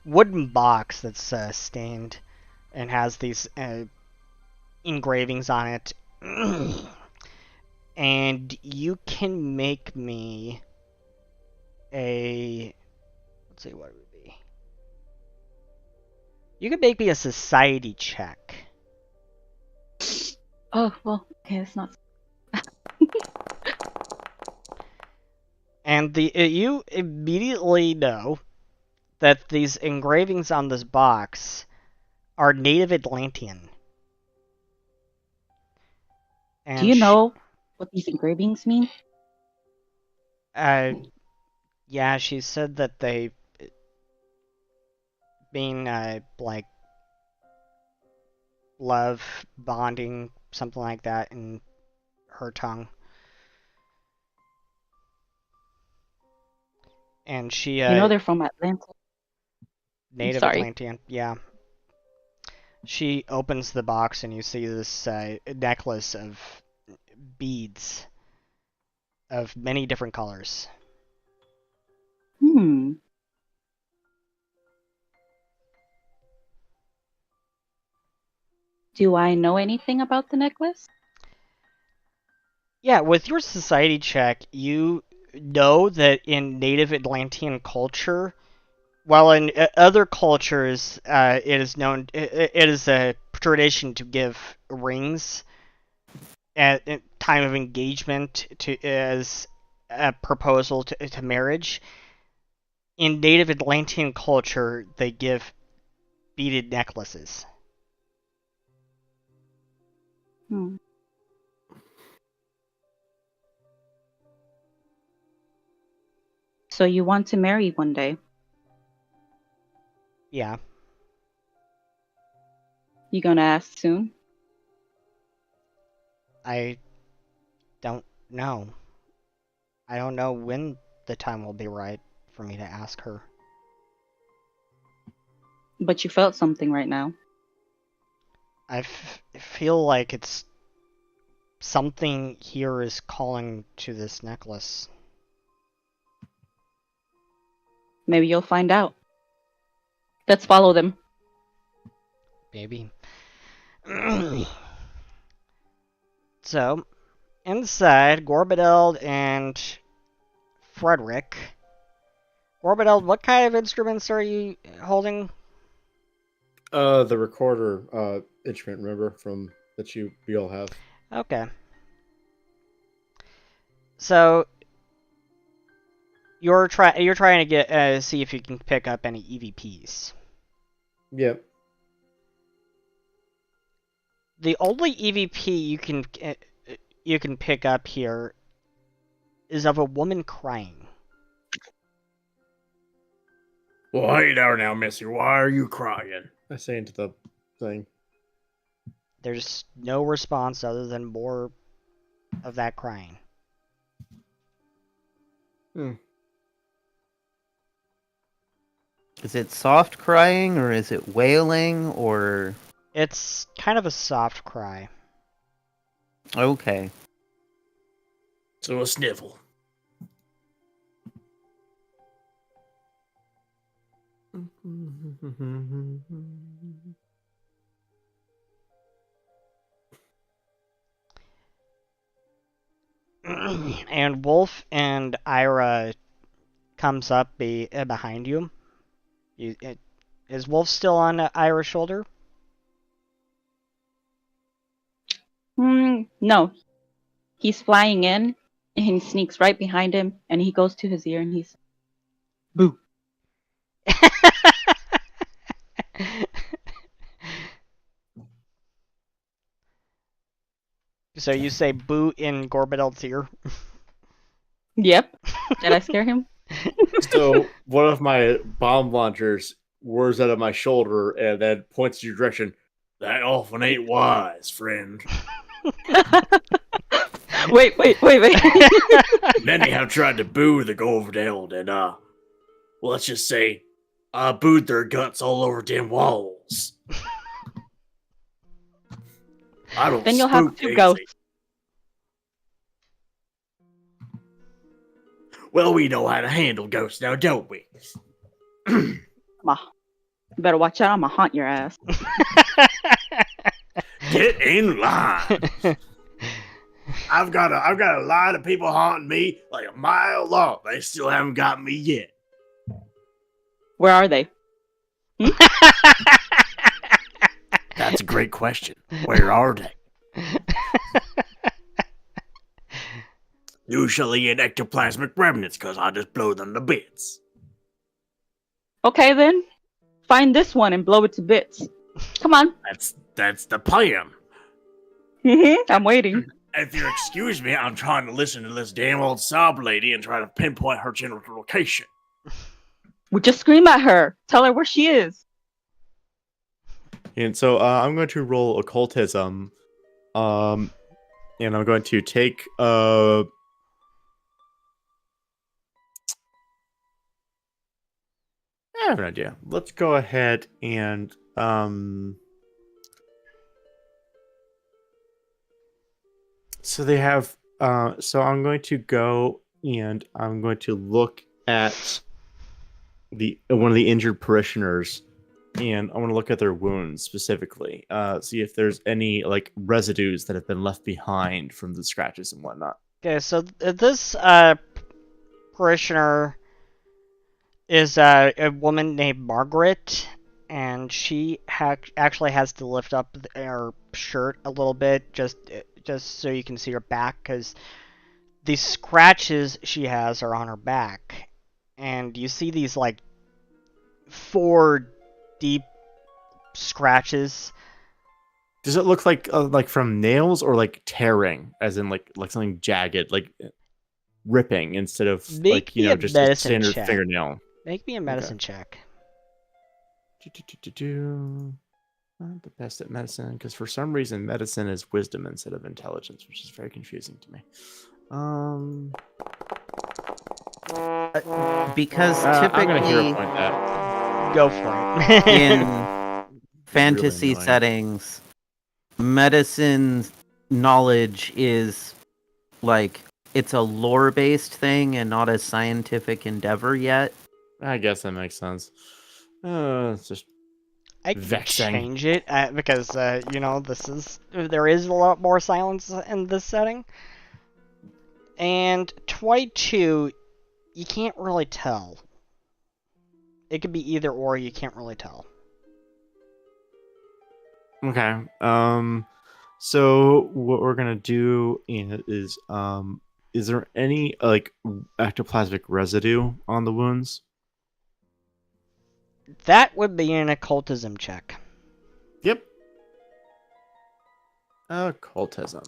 wooden box that's stained and has these engravings on it. And you can make me let's see, what would it be? You can make me a society check. Oh, well, okay, it's not. And you immediately know that these engravings on this box are native Atlantean. And Do you know what these engravings mean? Yeah, she said that they mean like love, bonding, something like that in her tongue. And she You know they're from Atlanta. native sorry. Atlantean, yeah. She opens the box and you see this necklace of beads of many different colors. Do I know anything about the necklace? Yeah, with your society check, you know that in native Atlantean culture, while in other cultures, it is known, it is a tradition to give rings at time of engagement as a proposal to marriage. In native Atlantean culture, they give beaded necklaces. So you want to marry one day? Yeah. You gonna ask soon? I don't know. I don't know when the time will be right for me to ask her. But you felt something right now. I feel like it's something here is calling to this necklace. Maybe you'll find out. Let's follow them. Maybe. So, inside, Gorbedeld and Frederick. Gorbedeld, what kind of instruments are you holding? The recorder instrument, remember, from that we all have. Okay. So you're trying to get see if you can pick up any EVPs. Yep. The only EVP you can pick up here is of a woman crying. Well, hey there now, Missy. Why are you crying? I say into the thing. There's no response other than more of that crying. Is it soft crying, or is it wailing, or... It's kind of a soft cry. Okay. So a sniffle. And Wolf and Ira comes up behind you. Is Wolf still on Ira's shoulder? No. He's flying in, and he sneaks right behind him, and he goes to his ear, and he's... Boo. So you say boo in Gorbedel's ear? Yep. Did I scare him? So one of my bomb launchers whirs out of my shoulder and then points in your direction. That often ain't wise, friend. Wait. Many have tried to boo the Goverdale and, well, let's just say, booed their guts all over them walls. I don't Then you'll have spook two easy. ghosts. Well, we know how to handle ghosts now, don't we? You better watch out, I'm gonna haunt your ass. Get in line. I've got a line of people haunting me like a mile long. They still haven't got me yet. Where are they? That's a great question. Where are they? Usually in ectoplasmic remnants, because I just blow them to bits. Okay then. Find this one and blow it to bits. Come on. That's the plan. I'm waiting. If you excuse me, I'm trying to listen to this damn old sob lady and try to pinpoint her general location. We just scream at her. Tell her where she is. And so I'm going to roll occultism. And I'm going to take I have an idea. Let's go ahead and so they have so I'm going to go and I'm going to look at one of the injured parishioners, and I want to look at their wounds specifically. See if there's any like residues that have been left behind from the scratches and whatnot. Okay, so this parishioner is a woman named Margaret, and she actually has to lift up her shirt a little bit just so you can see her back, because the scratches she has are on her back, and you see these like 4 deep scratches. Does it look like from nails or like tearing, as in like something jagged, like ripping instead of Make me a just a medicine standard check. fingernail? Make me a medicine check. Not the best at medicine, because for some reason medicine is wisdom instead of intelligence, which is very confusing to me. Because I'm gonna typically hero point that. Go for it. in fantasy annoying. settings, medicine knowledge is like it's a lore-based thing and not a scientific endeavor yet. I guess that makes sense. It's just I can vexing. change it because there is a lot more silence in this setting. And 22, you can't really tell. It could be either or. You can't really tell. Okay. So what we're gonna do is there any like ectoplasmic residue on the wounds? That would be an occultism check. Yep. Occultism.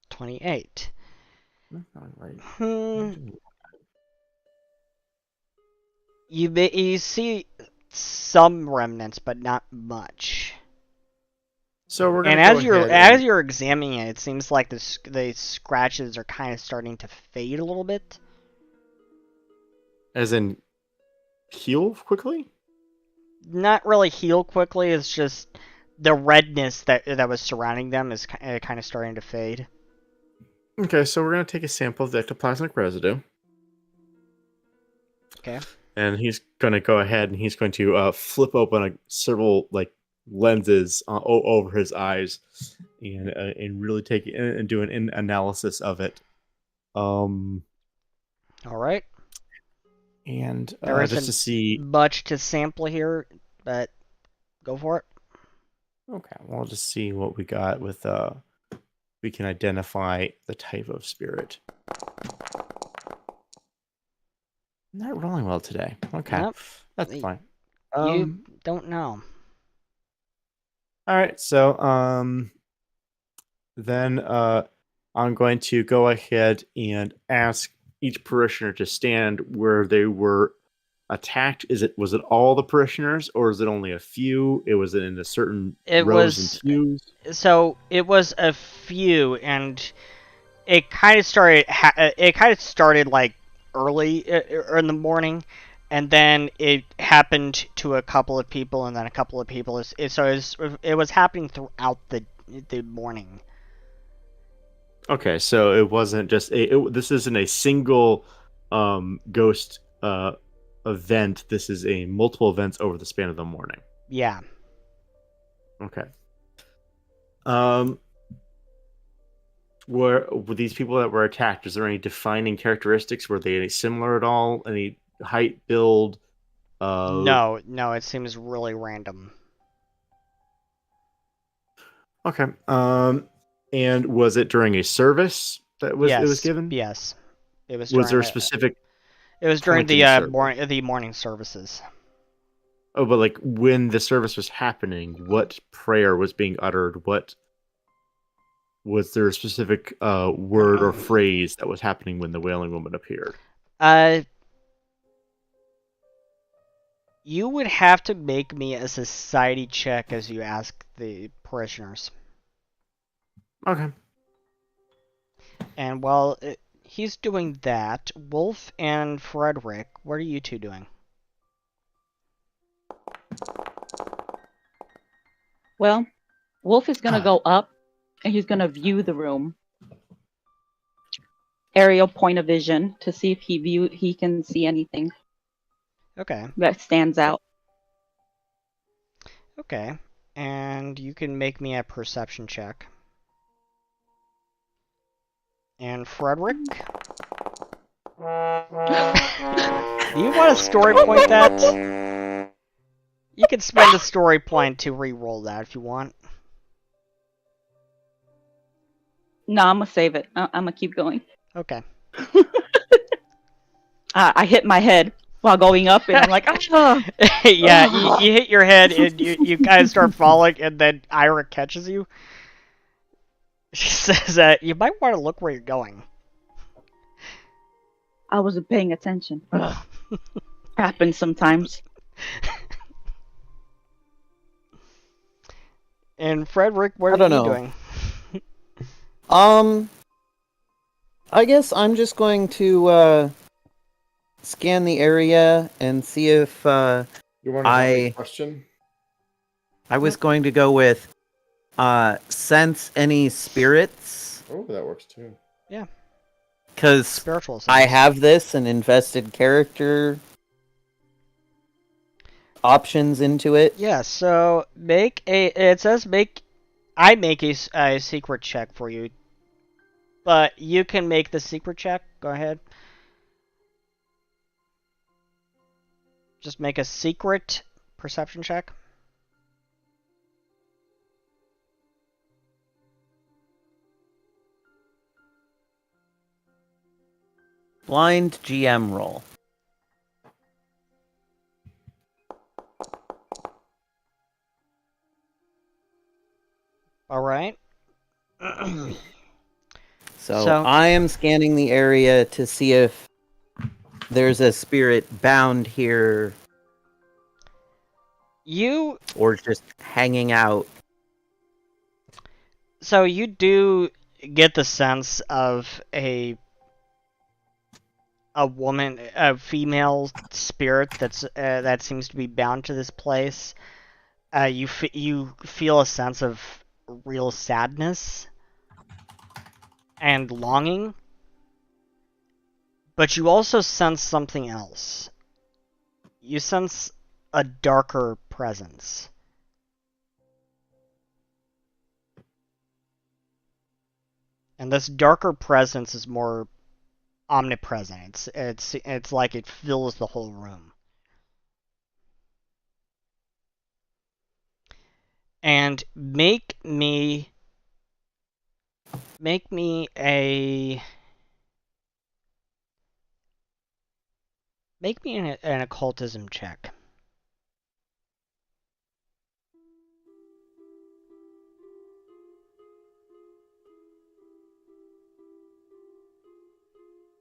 28. That's not right. You see some remnants, but not much. So we're gonna And go as you're examining it, it seems like the scratches are kind of starting to fade a little bit. as in heal quickly. Not really heal quickly. It's just the redness that was surrounding them is kind of starting to fade. Okay, so we're gonna take a sample of the ectoplasmic residue. Okay. And he's gonna go ahead and he's going to flip open several like lenses over his eyes and really take it and do an analysis of it. All right. And There just isn't to see much to sample here, but go for it. Okay, we'll just see what we got with we can identify the type of spirit. Not rolling well today. Okay. Nope. That's fine. You don't know. All right, so then I'm going to go ahead and ask each parishioner to stand where they were attacked. Was it all the parishioners, or is it only a few? Was it in a certain rows and pews? So it was a few, and it kind of started. It kind of started like early in the morning, and then it happened to a couple of people, and then a couple of people. It was happening throughout the morning. Okay, so it wasn't just this isn't a single ghost event. This is a multiple events over the span of the morning. Yeah. Okay. Were these people that were attacked, is there any defining characteristics? Were they any similar at all? Any height, build? No, it seems really random. Okay. And was it during a service that it was given? Yes. It was. Was there a specific? It was during point in the morning services. Oh, but like when the service was happening, what prayer was being uttered? What was there a specific word or phrase that was happening when the Wailing Woman appeared? You would have to make me a society check as you ask the parishioners. Okay. And while he's doing that, Wolf and Frederick, what are you two doing? Well, Wolf is gonna go up and he's gonna view the room. Aerial point of vision to see if he can see anything Okay. that stands out. Okay. And you can make me a perception check. And Frederick? Do you want to story point that? You can spend a story point to re-roll that if you want. No, I'm gonna save it. I'm gonna keep going. Okay. I hit my head. while going up, and I'm like, oh. Yeah, you hit your head and you kind of start falling, and then Ira catches you. She says that you might want to look where you're going. I wasn't paying attention. Ugh. Happens sometimes. And Frederick, what I are don't you know. doing? I guess I'm just going to scan the area and see if You want to have a question? I was going to go with sense any spirits. Oh, that works too. Yeah. Because Spiritual sense. I have this and invested character options into it. Yeah, so it says I make a secret check for you. But you can make the secret check. Go ahead. Just make a secret perception check. Blind GM roll. All right. So I am scanning the area to see if there's a spirit bound here or just hanging out. So you do get the sense of a woman, a female spirit that seems to be bound to this place. You feel a sense of real sadness and longing, but you also sense something else. You sense a darker presence. And this darker presence is more omnipresent. It's like it fills the whole room. And make me an occultism check.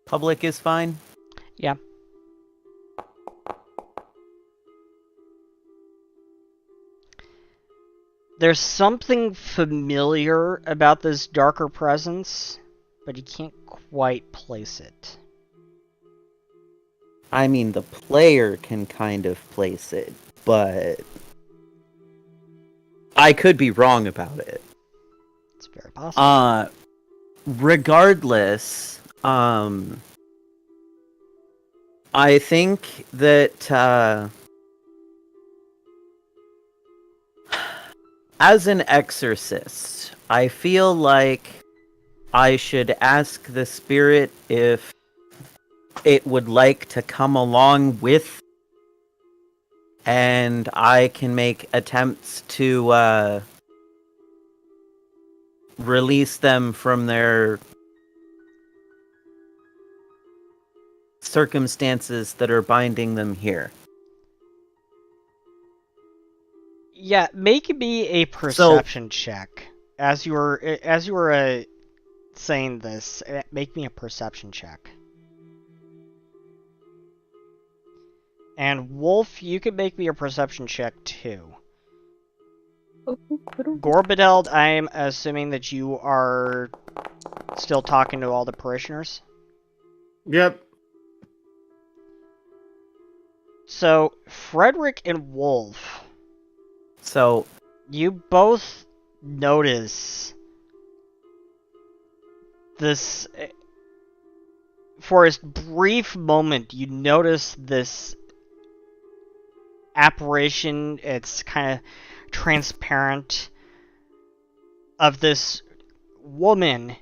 Public is fine? Yeah. There's something familiar about this darker presence, but you can't quite place it. I mean, the player can kind of place it, but I could be wrong about it. It's very possible. Regardless, I think that as an exorcist, I feel like I should ask the spirit if it would like to come along with, and I can make attempts to release them from their circumstances that are binding them here. Yeah, make me a perception check. As you were saying this, make me a perception check. And Wolf, you can make me a perception check too. Gorbedeld, I am assuming that you are still talking to all the parishioners. Yep. So, Frederick and Wolf. So, you both notice this. For a brief moment, you notice this apparition. It's kind of transparent, of this woman,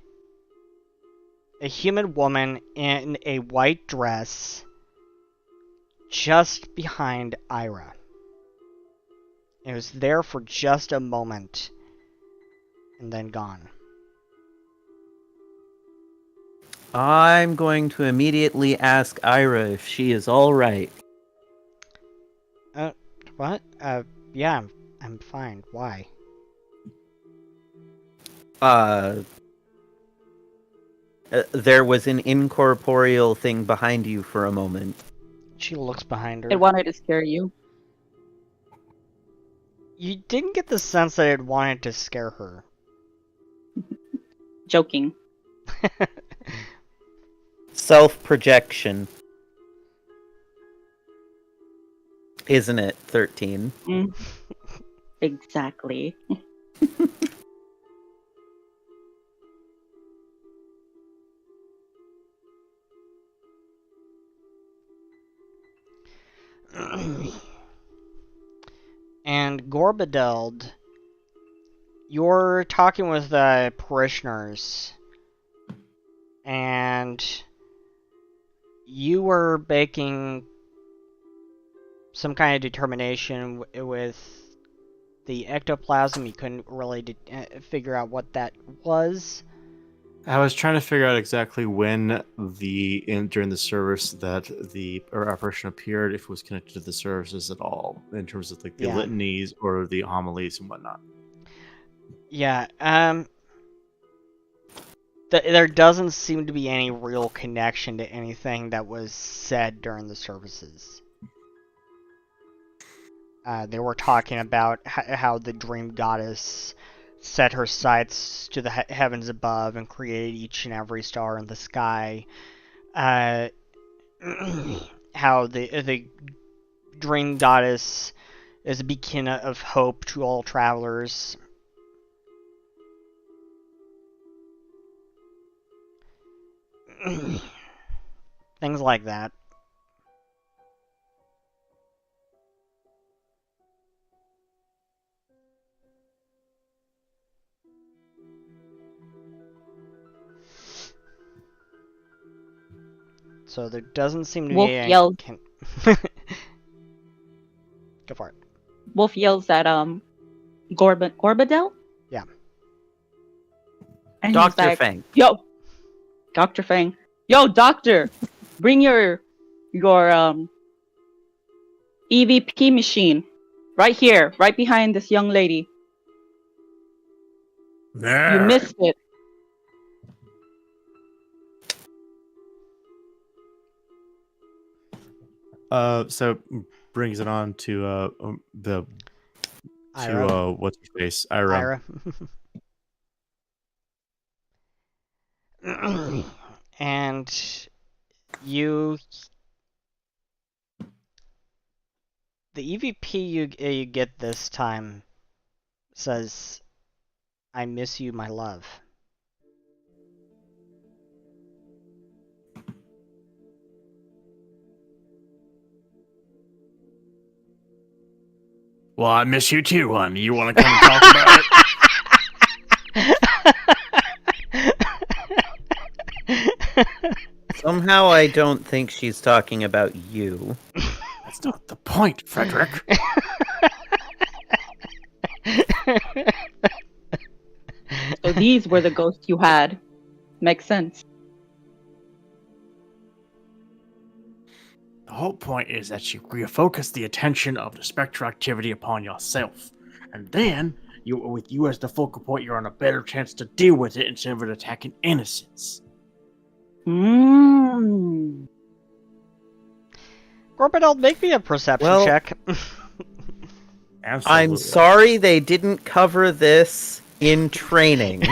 a human woman in a white dress, just behind Ira. It was there for just a moment, and then gone. I'm going to immediately ask Ira if she is all right. What? Yeah, I'm fine. Why? There was an incorporeal thing behind you for a moment. She looks behind her. It wanted to scare you. You didn't get the sense that it wanted to scare her. Joking. Self-projection. Isn't it, 13? Exactly. And Gorbadeld, you're talking with the parishioners, and you were baking some kind of determination with the ectoplasm. You couldn't really figure out what that was. I was trying to figure out exactly when during the service that the apparition appeared, if it was connected to the services at all, in terms of like the litanies or the homilies and whatnot. Yeah, there doesn't seem to be any real connection to anything that was said during the services. They were talking about how the dream goddess set her sights to the heavens above and created each and every star in the sky. How the dream goddess is a beacon of hope to all travelers. Things like that. So there doesn't seem to Wolf be any... yelled. Go for it. Wolf yells at Gorbadel? Yeah. And Dr. he's like, Fang. Yo, Dr. Fang. Yo, doctor, bring your EVP machine right here, right behind this young lady. You missed it. So brings it on to Ira. what's her face? Ira. And the EVP you get this time says, "I miss you, my love." Well, I miss you too, hon. You want to come and talk about it? Somehow I don't think she's talking about you. That's not the point, Frederick. So these were the ghosts you had. Makes sense. The whole point is that you refocus the attention of the spectral activity upon yourself. And then, with you as the focal point, you're on a better chance to deal with it instead of it attacking innocence. Mm. Gorbadel, make me a perception check. Absolutely. I'm sorry they didn't cover this in training.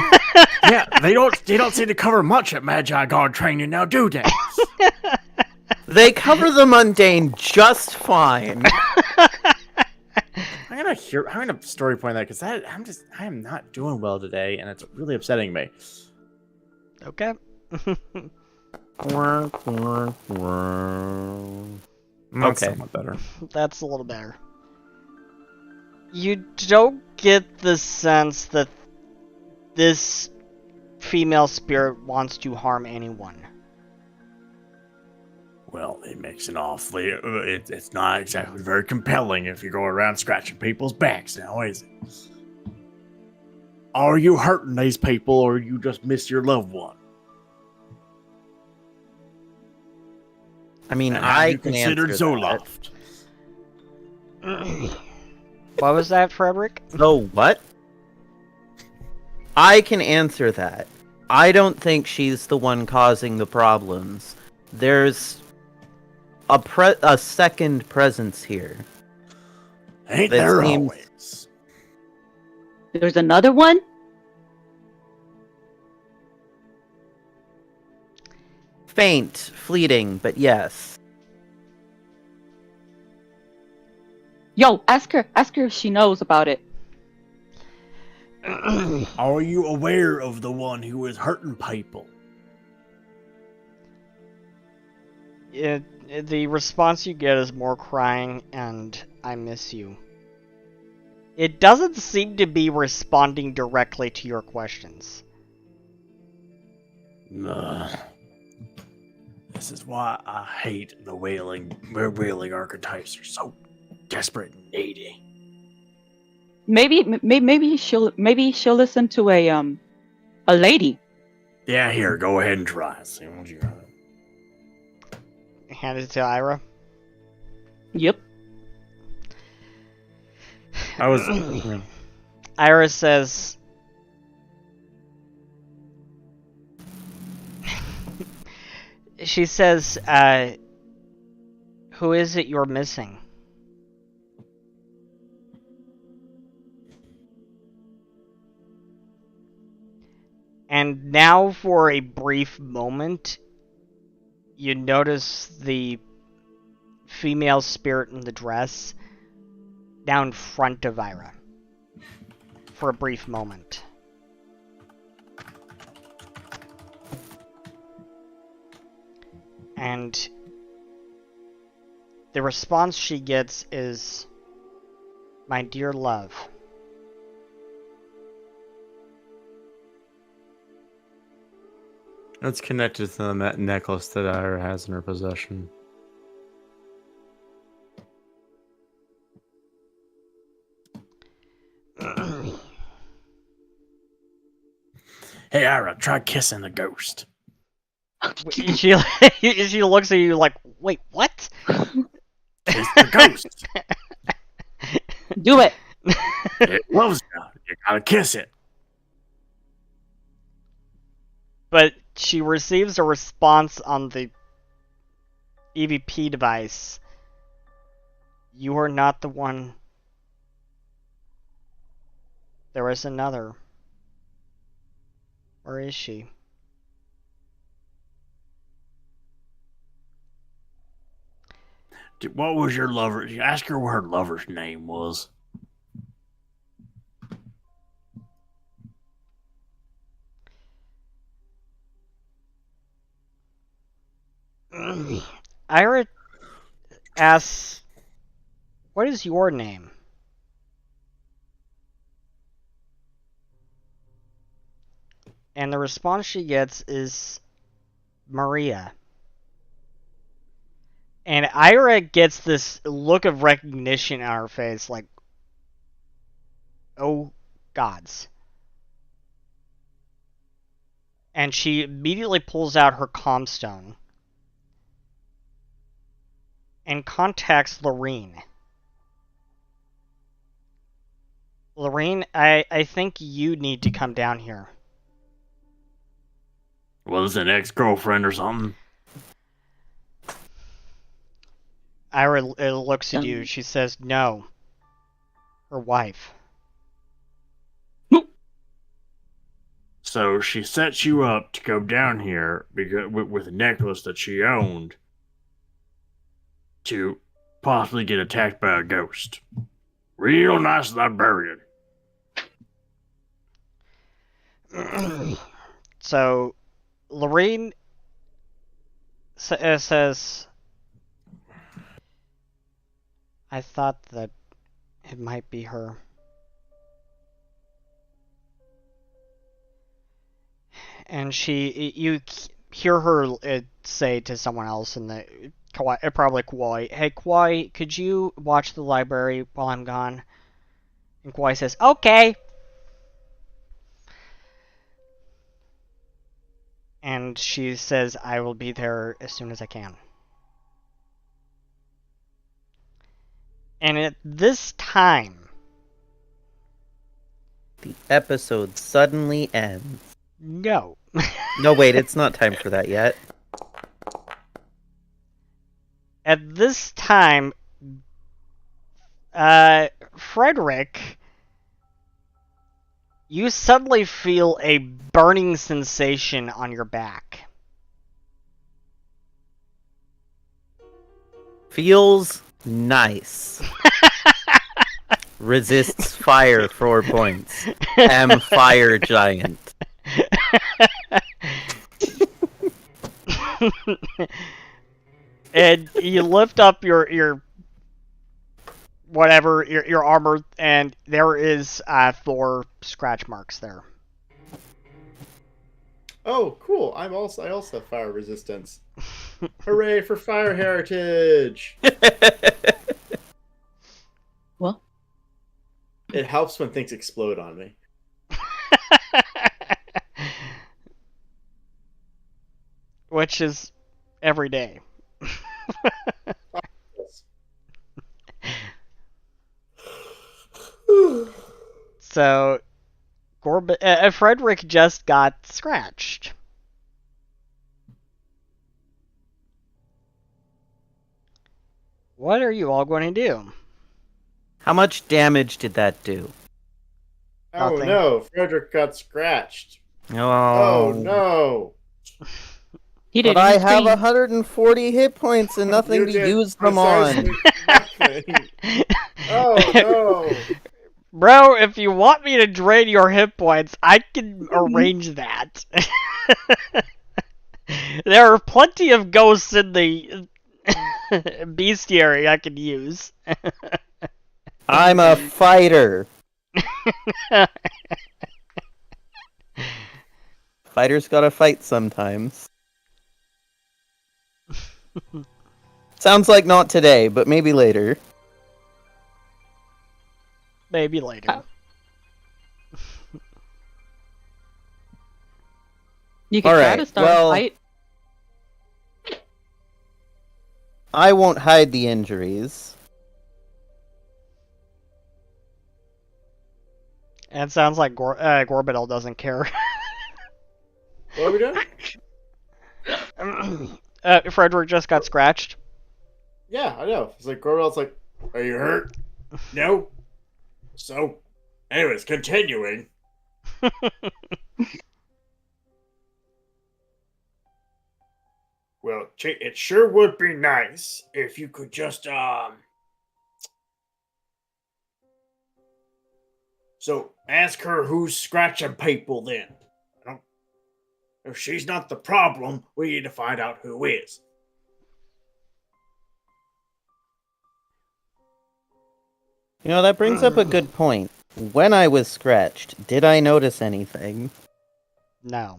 Yeah, they don't seem to cover much at Magi Guard training now, do they? They cover the mundane just fine. I'm gonna story point that because I am not doing well today, and it's really upsetting me. Okay. That's Okay. somewhat better. That's a little better. You don't get the sense that this female spirit wants to harm anyone. Well, it makes it awfully... it's not exactly very compelling if you go around scratching people's backs now, is it? Are you hurting these people, or you just miss your loved one? I mean, And have I you can considered answer that. Zoloft? What was that, Frederick? So what? I can answer that. I don't think she's the one causing the problems. There's a second presence here. Ain't That there seems- always? There's another one? Faint, fleeting, but yes. Yo, ask her if she knows about it. Are you aware of the one who is hurting people? The response you get is more crying and I miss you. It doesn't seem to be responding directly to your questions. This is why I hate the wailing archetypes. They're so desperate and needy. Maybe she'll listen to a lady. Yeah, here, go ahead and try. See what you got. Hand it to Ira. Yep. I was. Ira says, she says, who is it you're missing? And now for a brief moment, you notice the female spirit in the dress down front of Ira. For a brief moment. And the response she gets is, "My dear love." That's connected to the necklace that Ira has in her possession. Hey, Ira, try kissing the ghost. She looks at you like, wait, what? Kiss the ghost. Do it. It loves you. You gotta kiss it. But she receives a response on the EVP device. You are not the one. There is another. Where is she? What was your lover? Ask her what her lover's name was. Ira asks, what is your name? And the response she gets is Maria. And Ira gets this look of recognition on her face, like, oh gods. And she immediately pulls out her comstone and contacts Lorene. Lorene, I think you need to come down here. Well, it's an ex-girlfriend or something. Ira looks at you. She says, no. Her wife. So she sets you up to go down here because with a necklace that she owned to possibly get attacked by a ghost. Real nice librarian. So, Lorene says, I thought that it might be her. And you hear her say to someone else in the, probably Kwai, hey Kwai, could you watch the library while I'm gone? And Kwai says, okay. And she says, I will be there as soon as I can. And at this time, The episode suddenly ends. no. No, wait, it's not time for that yet. At this time, Frederick, you suddenly feel a burning sensation on your back. Feels nice. Resists fire 4 points. Am fire giant. And you lift up your whatever, your armor, and there is 4 scratch marks there. Oh, cool! I also have fire resistance. Hooray for fire heritage! Well, It helps when things explode on me. Which is every day. So, Frederick just got scratched. What are you all going to do? How much damage did that do? Oh Nothing. no, Frederick got scratched. Oh, Oh no. he But didn't I even have scream. 140 hit points and nothing You to did use them on. precisely nothing. Oh no. Bro, if you want me to drain your hit points, I can arrange that. There are plenty of ghosts in the bestiary I can use. I'm a fighter. Fighters gotta fight sometimes. Sounds like not today, but maybe later. Maybe later. You can try Alright, to start well- a fight. I won't hide the injuries. And it sounds like Gorbidel doesn't care. What are we doing? Frederick just got scratched. Yeah, I know. It's like Gorbel's like, are you hurt? No. So, anyways, continuing. Well, it sure would be nice if you could just, So, ask her who's scratching people then. If she's not the problem, we need to find out who is. You know, that brings up a good point. When I was scratched, did I notice anything? No.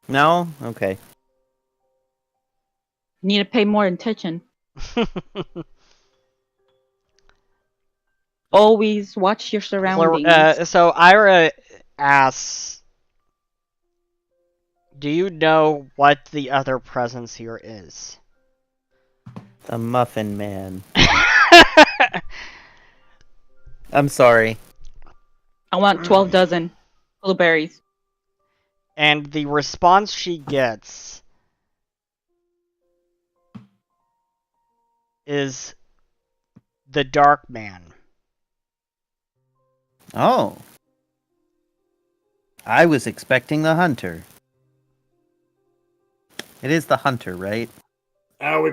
No? Okay. You need to pay more attention. Always watch your surroundings. So Ira asks, do you know what the other presence here is? The Muffin Man. I'm sorry. I want 12 dozen blueberries. And the response she gets is the Dark Man. Oh. I was expecting the Hunter. It is the Hunter, right? Oh, we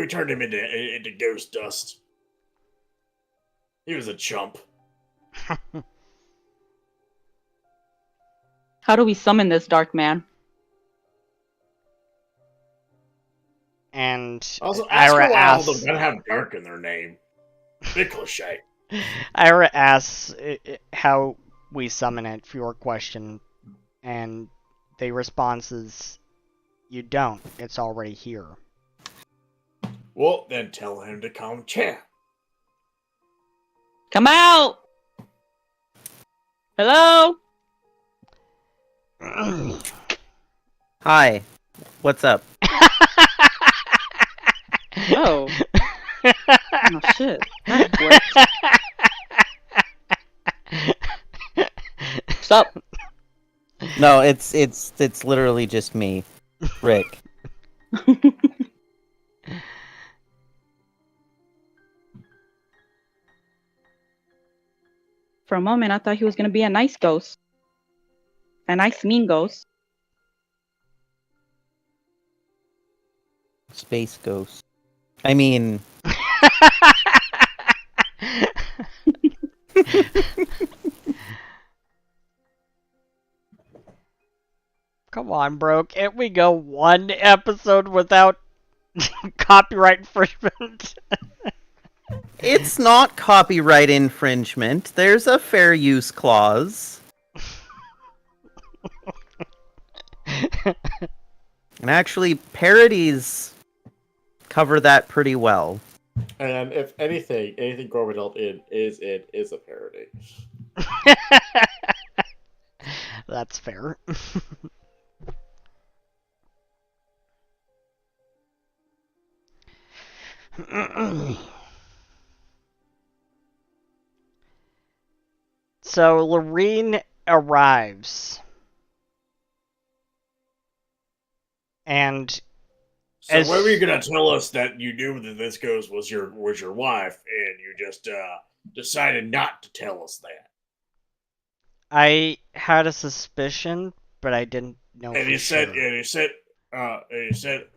turned him into ghost dust. He was a chump. How do we summon this dark man? And Also, ask Ira her why all of them asks, gotta have dark in their name. Big cliche. Ira asks how we summon it for your question, and the response is, you don't. It's already here. Well, then tell him to come chat. Come out! Hello? Hi. What's up? Oh. Oh shit. That worked. Stop. No, it's literally just me, Rick. For a moment, I thought he was gonna be a nice ghost. A nice mean ghost. Space Ghost. I mean, Come on, bro. Can't we go one episode without copyright infringement? it's not copyright infringement. There's a fair use clause. And actually, parodies cover that pretty well. And if anything Gorbadelt is a parody. That's fair. So Lorene arrives. And So when were you gonna tell us that you knew that this ghost was your wife, and you just decided not to tell us that? I had a suspicion, but I didn't know And for he said,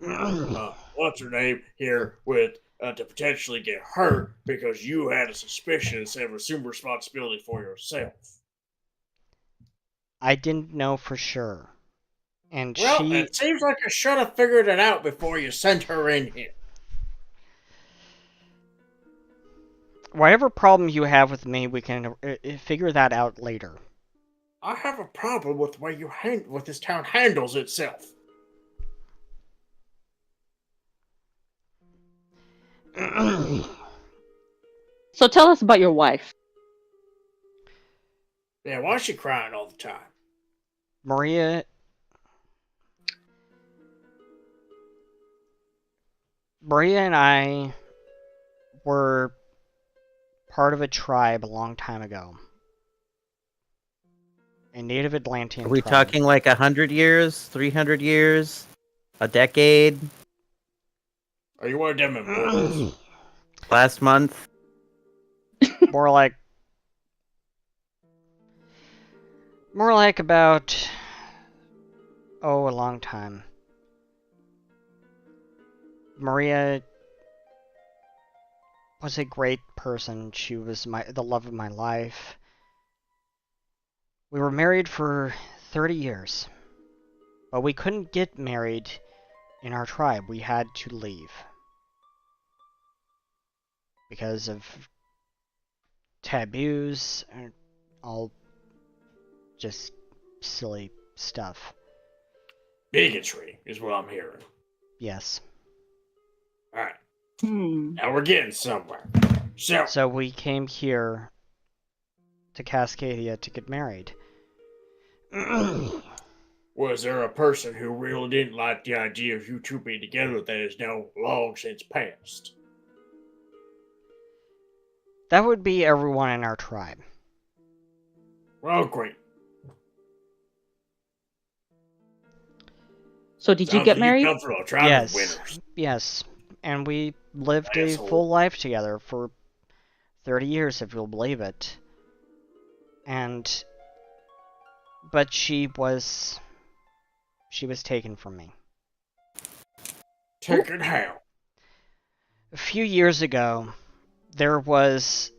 sure. what's her name here with to potentially get hurt because you had a suspicion instead of assume responsibility for yourself. I didn't know for sure. And Well, it seems like you should have figured it out before you sent her in here. Whatever problem you have with me, we can figure that out later. I have a problem with the way with this town handles itself. So tell us about your wife. Yeah, why is she crying all the time? Maria and I were part of a tribe a long time ago. A native Atlantean Are we tribe. talking like 100 years, 300 years, a decade? Are you one of them immortals? Last month? More like about a long time. Maria was a great person. She was the love of my life. We were married for 30 years. But we couldn't get married in our tribe. We had to leave. Because of taboos and all just silly stuff. Bigotry is what I'm hearing. Yes. Alright. Hmm. Now we're getting somewhere. So we came here to Cascadia to get married. Was there a person who really didn't like the idea of you two being together that is now long since passed? That would be everyone in our tribe. Well, great. So did you get married? You come from a tribe of winners. Yes. And we lived a Asshole. full life together for 30 years, if you'll believe it. But she was taken from me. Taken how? A few years ago, there was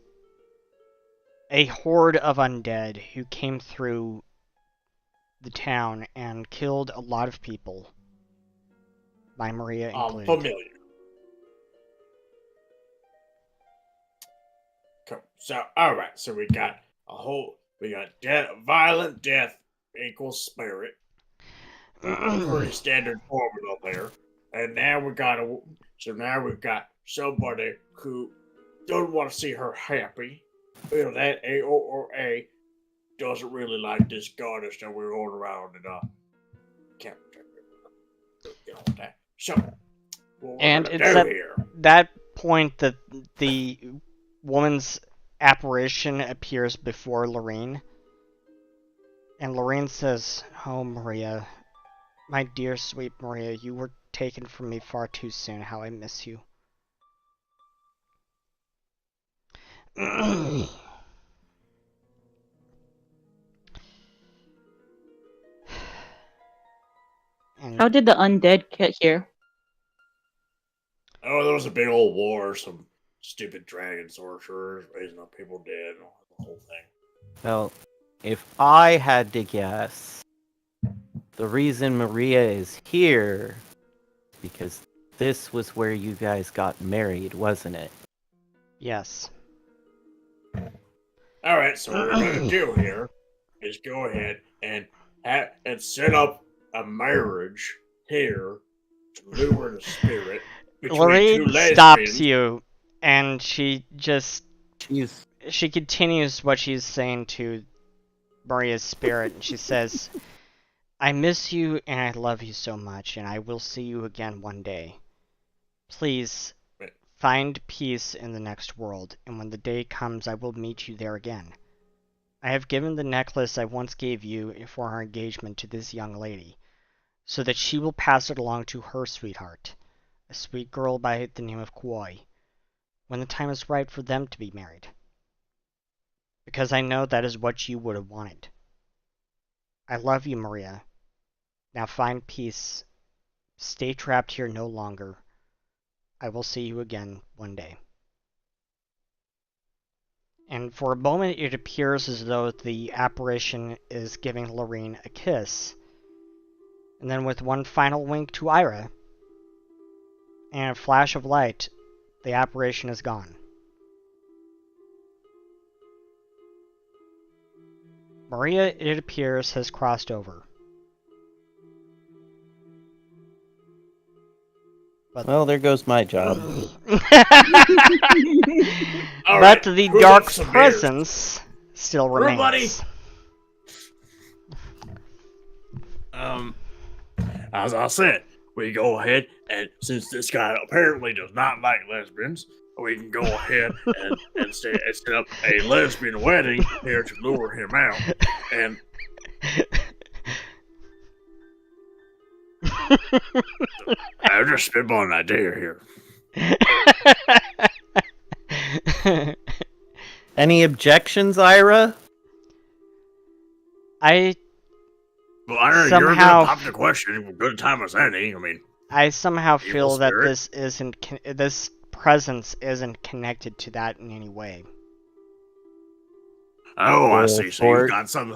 a horde of undead who came through the town and killed a lot of people. My Maria included. Familiar. Cool. So, alright, so we got violent death equals spirit. Pretty standard formula there. And now we've got somebody who doesn't want to see her happy. You know, that A doesn't really like this goddess that we're going around and and it's that point that the woman's apparition appears before Lorraine. And Lorraine says, "Oh, Maria, my dear sweet Maria, you were taken from me far too soon. How I miss you." And How did the undead get here? Oh, there was a big old war. Some stupid dragon sorcerers raising up people dead. The whole thing. Well, if I had to guess, the reason Maria is here is because this was where you guys got married, wasn't it? yes. All right, so what we're gonna do here is go ahead and set up a marriage here to lure the spirit between two Lorraine lesbians. stops you, and she Jeez. continues what she's saying to Maria's spirit, and she says, "I miss you and I love you so much, and I will see you again one day. Please find peace in the next world, and when the day comes I will meet you there again. I have given the necklace I once gave you for our engagement to this young lady, so that she will pass it along to her sweetheart, a sweet girl by the name of Koi, when the time is right for them to be married. Because I know that is what you would have wanted. I love you, Maria. Now find peace. Stay trapped here no longer. I will see you again one day." And for a moment it appears as though the apparition is giving Lorraine a kiss. And then with one final wink to Ira, and a flash of light, the apparition is gone. Maria, it appears, has crossed over. Well, there goes my job. All But right, the who dark wants some beers? presence still Everybody? remains. As I said, we go ahead and since this guy apparently does not like lesbians, we can go ahead and set up a lesbian wedding here to lure him out. And I'm just spitballing an idea here. Any objections, Ira? Well, I don't know, you're Somehow- gonna pop the question. Good time as any. I mean, I somehow Evil feel that spirit? this presence isn't connected to that in any way. oh, I Well, see. So for- you've got some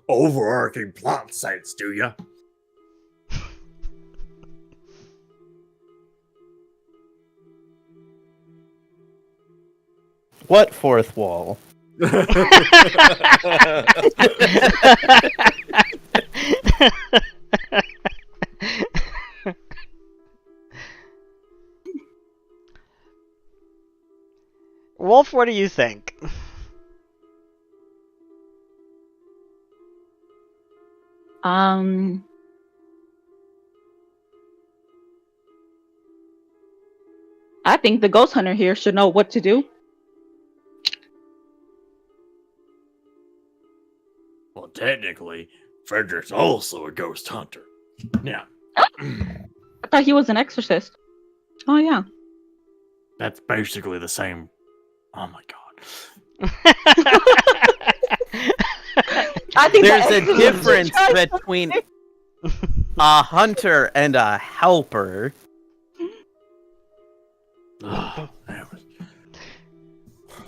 overarching plot sites, do ya? What fourth wall? Wolf, what do you think? I think the ghost hunter here should know what to do. Well, technically, Frederick's also a ghost hunter. Now, I thought he was an exorcist. Oh yeah. that's basically the same. Oh my god. I think There's the a exorcist difference should- between a hunter and a helper. That was-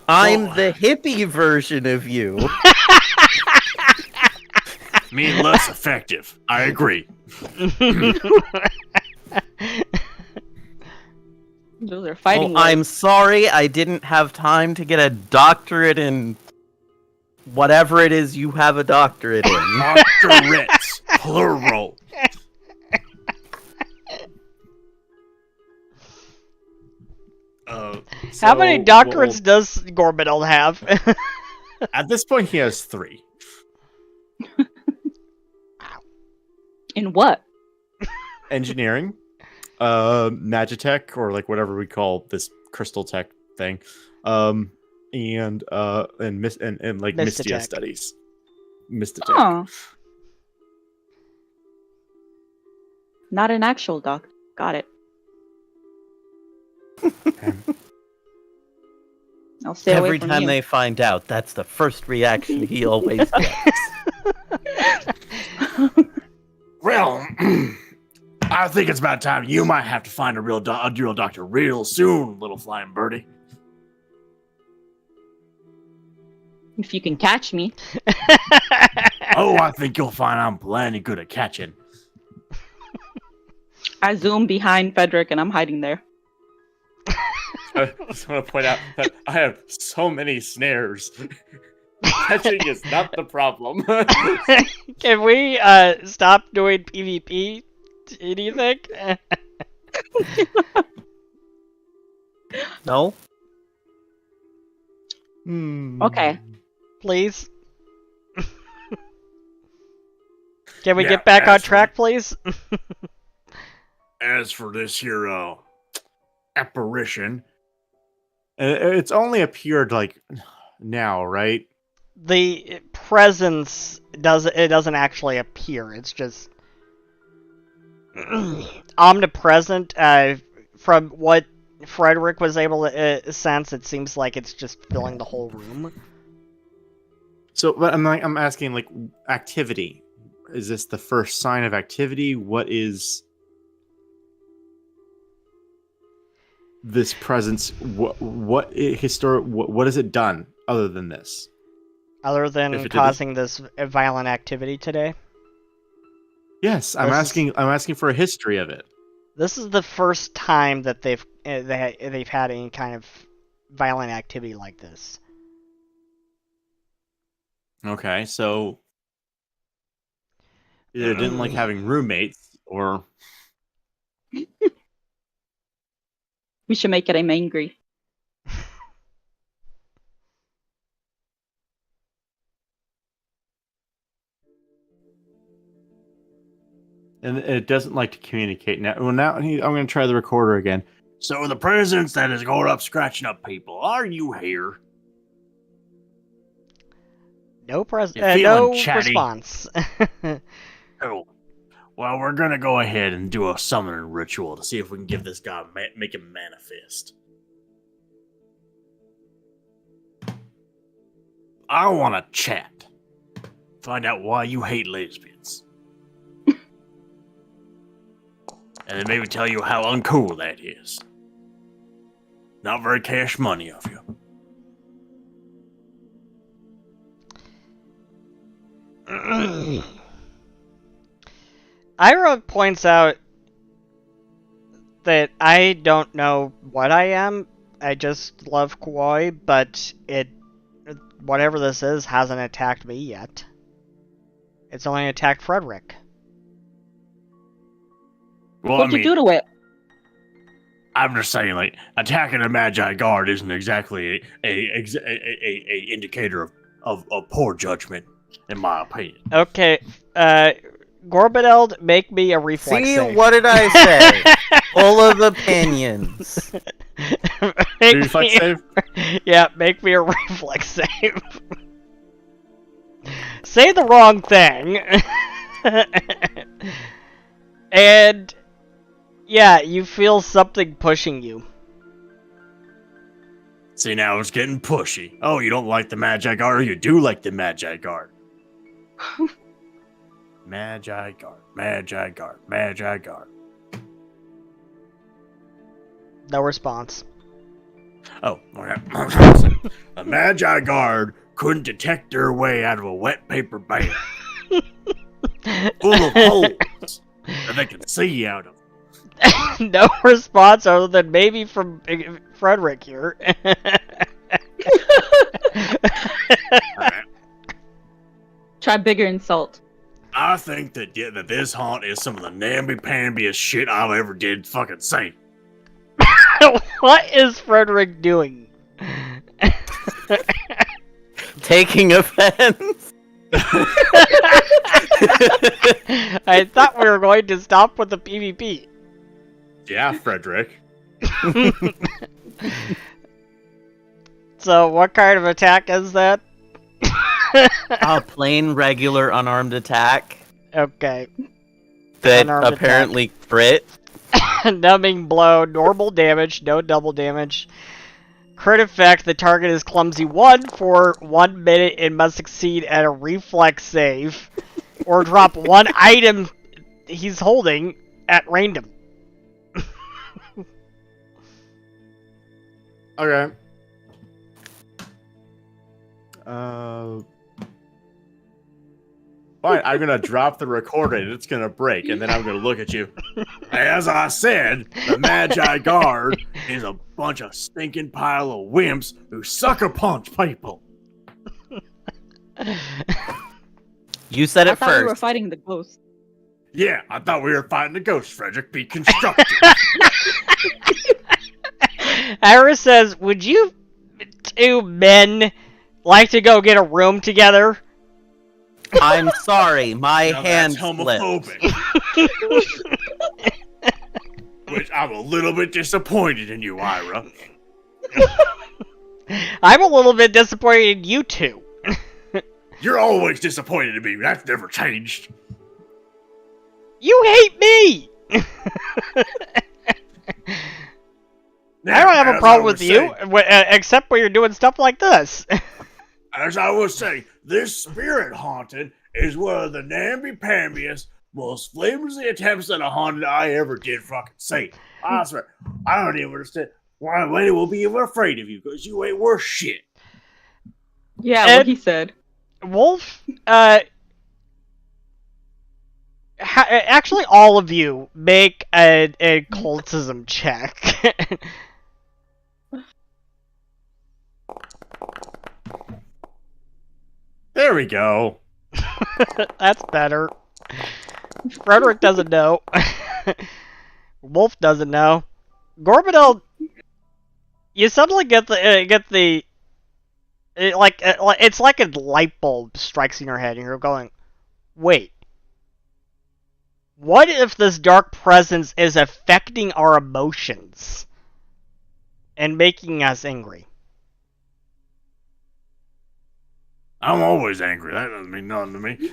I'm Well- the hippie version of you. mean less effective. I agree. Those are Oh, fighting. I'm sorry, I didn't have time to get a doctorate in whatever it is you have a doctorate in. Doctorates, plural. How many doctorates does Gorbidel have? At this point, he has 3. In what? Engineering, Magitech, or like whatever we call this crystal tech thing, and like Mystia Mystitech. studies. Mystitech. Oh. Not an actual doctor. Got it. I'll stay away Every from time you. they find out, that's the first reaction he always gets. Well, I think it's about time you might have to find a real doctor real soon, little flying birdie. If you can catch me. Oh, I think you'll find I'm plenty good at catching. I zoom behind Frederick and I'm hiding there. I just want to point out that I have so many snares. Catching is not the problem. Can we stop doing PvP? Do you think? No? Okay. Please? Can we Yeah, get back on absolutely. track, please? As for this here apparition, It's only appeared like now, right? The presence doesn't actually appear. It's just omnipresent. From what Frederick was able to sense, it seems like it's just filling the whole room. So, but I'm asking, like, activity. Is this the first sign of activity? What is this presence? What has it done other than this? Other If than it did causing this violent activity today. Yes, I'm asking for a history of it. This is the first time that they've had any kind of violent activity like this. Okay, so either didn't like having roommates, or We should make it him angry. and it doesn't like to communicate. Now, I'm going to try the recorder again. so the presence that is going up scratching up people, are you here? No You feeling no chatty? response. Oh, well, we're gonna go ahead and do a summoning ritual to see if we can give this guy make him manifest. I want to chat. Find out why you hate lesbians. And then maybe tell you how uncool that is. Not very cash money of you. Ira points out that I don't know what I am. I just love Kawaii, but whatever this is hasn't attacked me yet. It's only attacked Frederick. Well, What'd you do to it? I'm just saying, like, attacking a Magi Guard isn't exactly a indicator of poor judgment, in my opinion. Okay, Gorbedeld, make me a reflex See, save. what did I say? Full of opinions. Make Reflex me- save? Yeah, make me a reflex save. Say the wrong thing. And yeah, you feel something pushing you. See, now it's getting pushy. Oh, you don't like the Magi Guard, or you do like the Magi Guard? Magi Guard, Magi Guard, Magi Guard. No response. Oh, okay. A Magi Guard couldn't detect their way out of a wet paper bag full of holes that they can see out of. No response other than maybe from Frederick here. Alright. Try bigger insult. I think that that this haunt is some of the namby-pambiest shit I've ever did fucking say. What is Frederick doing? Taking offense. I thought we were going to stop with the PvP. Yeah, Frederick. So, what kind of attack is that? A plain, regular, unarmed attack Okay. that Unarmed apparently crit. Numbing blow, normal damage, no double damage. Crit effect, the target is clumsy 1 for 1 minute and must succeed at a reflex save. Or drop 1 item he's holding at random. Okay. Fine, I'm gonna drop the recording. It's gonna break, and then I'm gonna look at you. As I said, the Magi Guard is a bunch of stinking pile of wimps who sucker punch people. You said I it thought we were first. fighting the ghost. Yeah, I thought we were fighting the ghost, Frederick. Be constructive. Ira says, would you two men like to go get a room together? I'm sorry, my Now hand that's slipped. homophobic. Which I'm a little bit disappointed in you, Ira. I'm a little bit disappointed in you two. You're always disappointed in me. That's never changed. You hate me! I don't have a problem with you, except when you're doing stuff like this. As I was saying, this spirit haunted is one of the namby-pambiest, most flimsy attempts at a haunted I ever did fucking see. I swear, I don't even understand why anyone will be even afraid of you, because you ain't worth shit. Yeah, Ed- what he said. Wolf, actually all of you make a cultism check. There we go. That's better. Frederick doesn't know. Wolf doesn't know. Gorbadel, you suddenly get the it's like a light bulb strikes in your head, and you're going, wait. What if this dark presence is affecting our emotions and making us angry? I'm always angry. That doesn't mean nothing to me.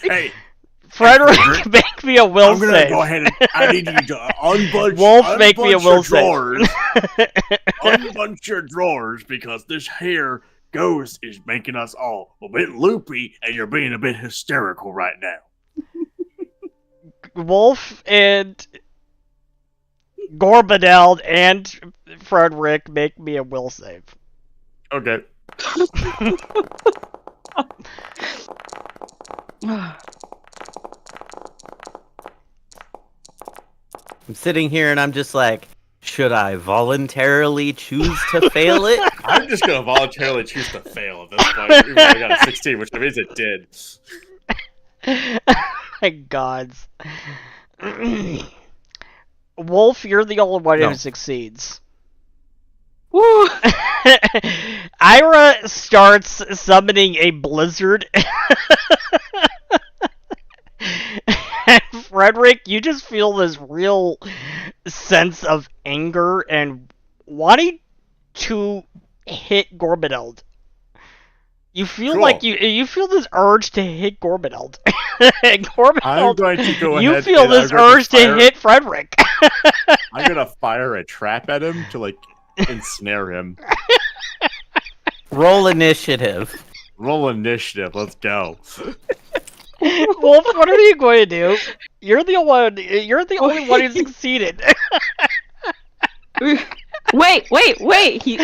Hey, Frederick, make me a will I'm gonna save. go ahead and I need you to unbunch. Wolf, make me a unbunch will your save. drawers. Unbunch your drawers because this hair ghost is making us all a bit loopy, and you're being a bit hysterical right now. Wolf and Gorbadel and Frederick, make me a will save. Okay. I'm sitting here and I'm just like, should I voluntarily choose to fail it? I'm just gonna voluntarily choose to fail at this point. Even though I got a 16, which means it did. My gods. Wolf, you're the only one No. who succeeds. Woo! Ira starts summoning a blizzard. And Frederick, you just feel this real sense of anger and wanting to hit Gorbadeld. You feel Cool. like you feel this urge to hit Gorbadeld. I'm Gorbadeld, going to go ahead. you feel and this I'm going urge to hit Frederick. I'm gonna fire a trap at him to like ensnare him. Roll initiative. Roll initiative. Let's go. Wolf, what are you going to do? You're the only one who succeeded. Wait! He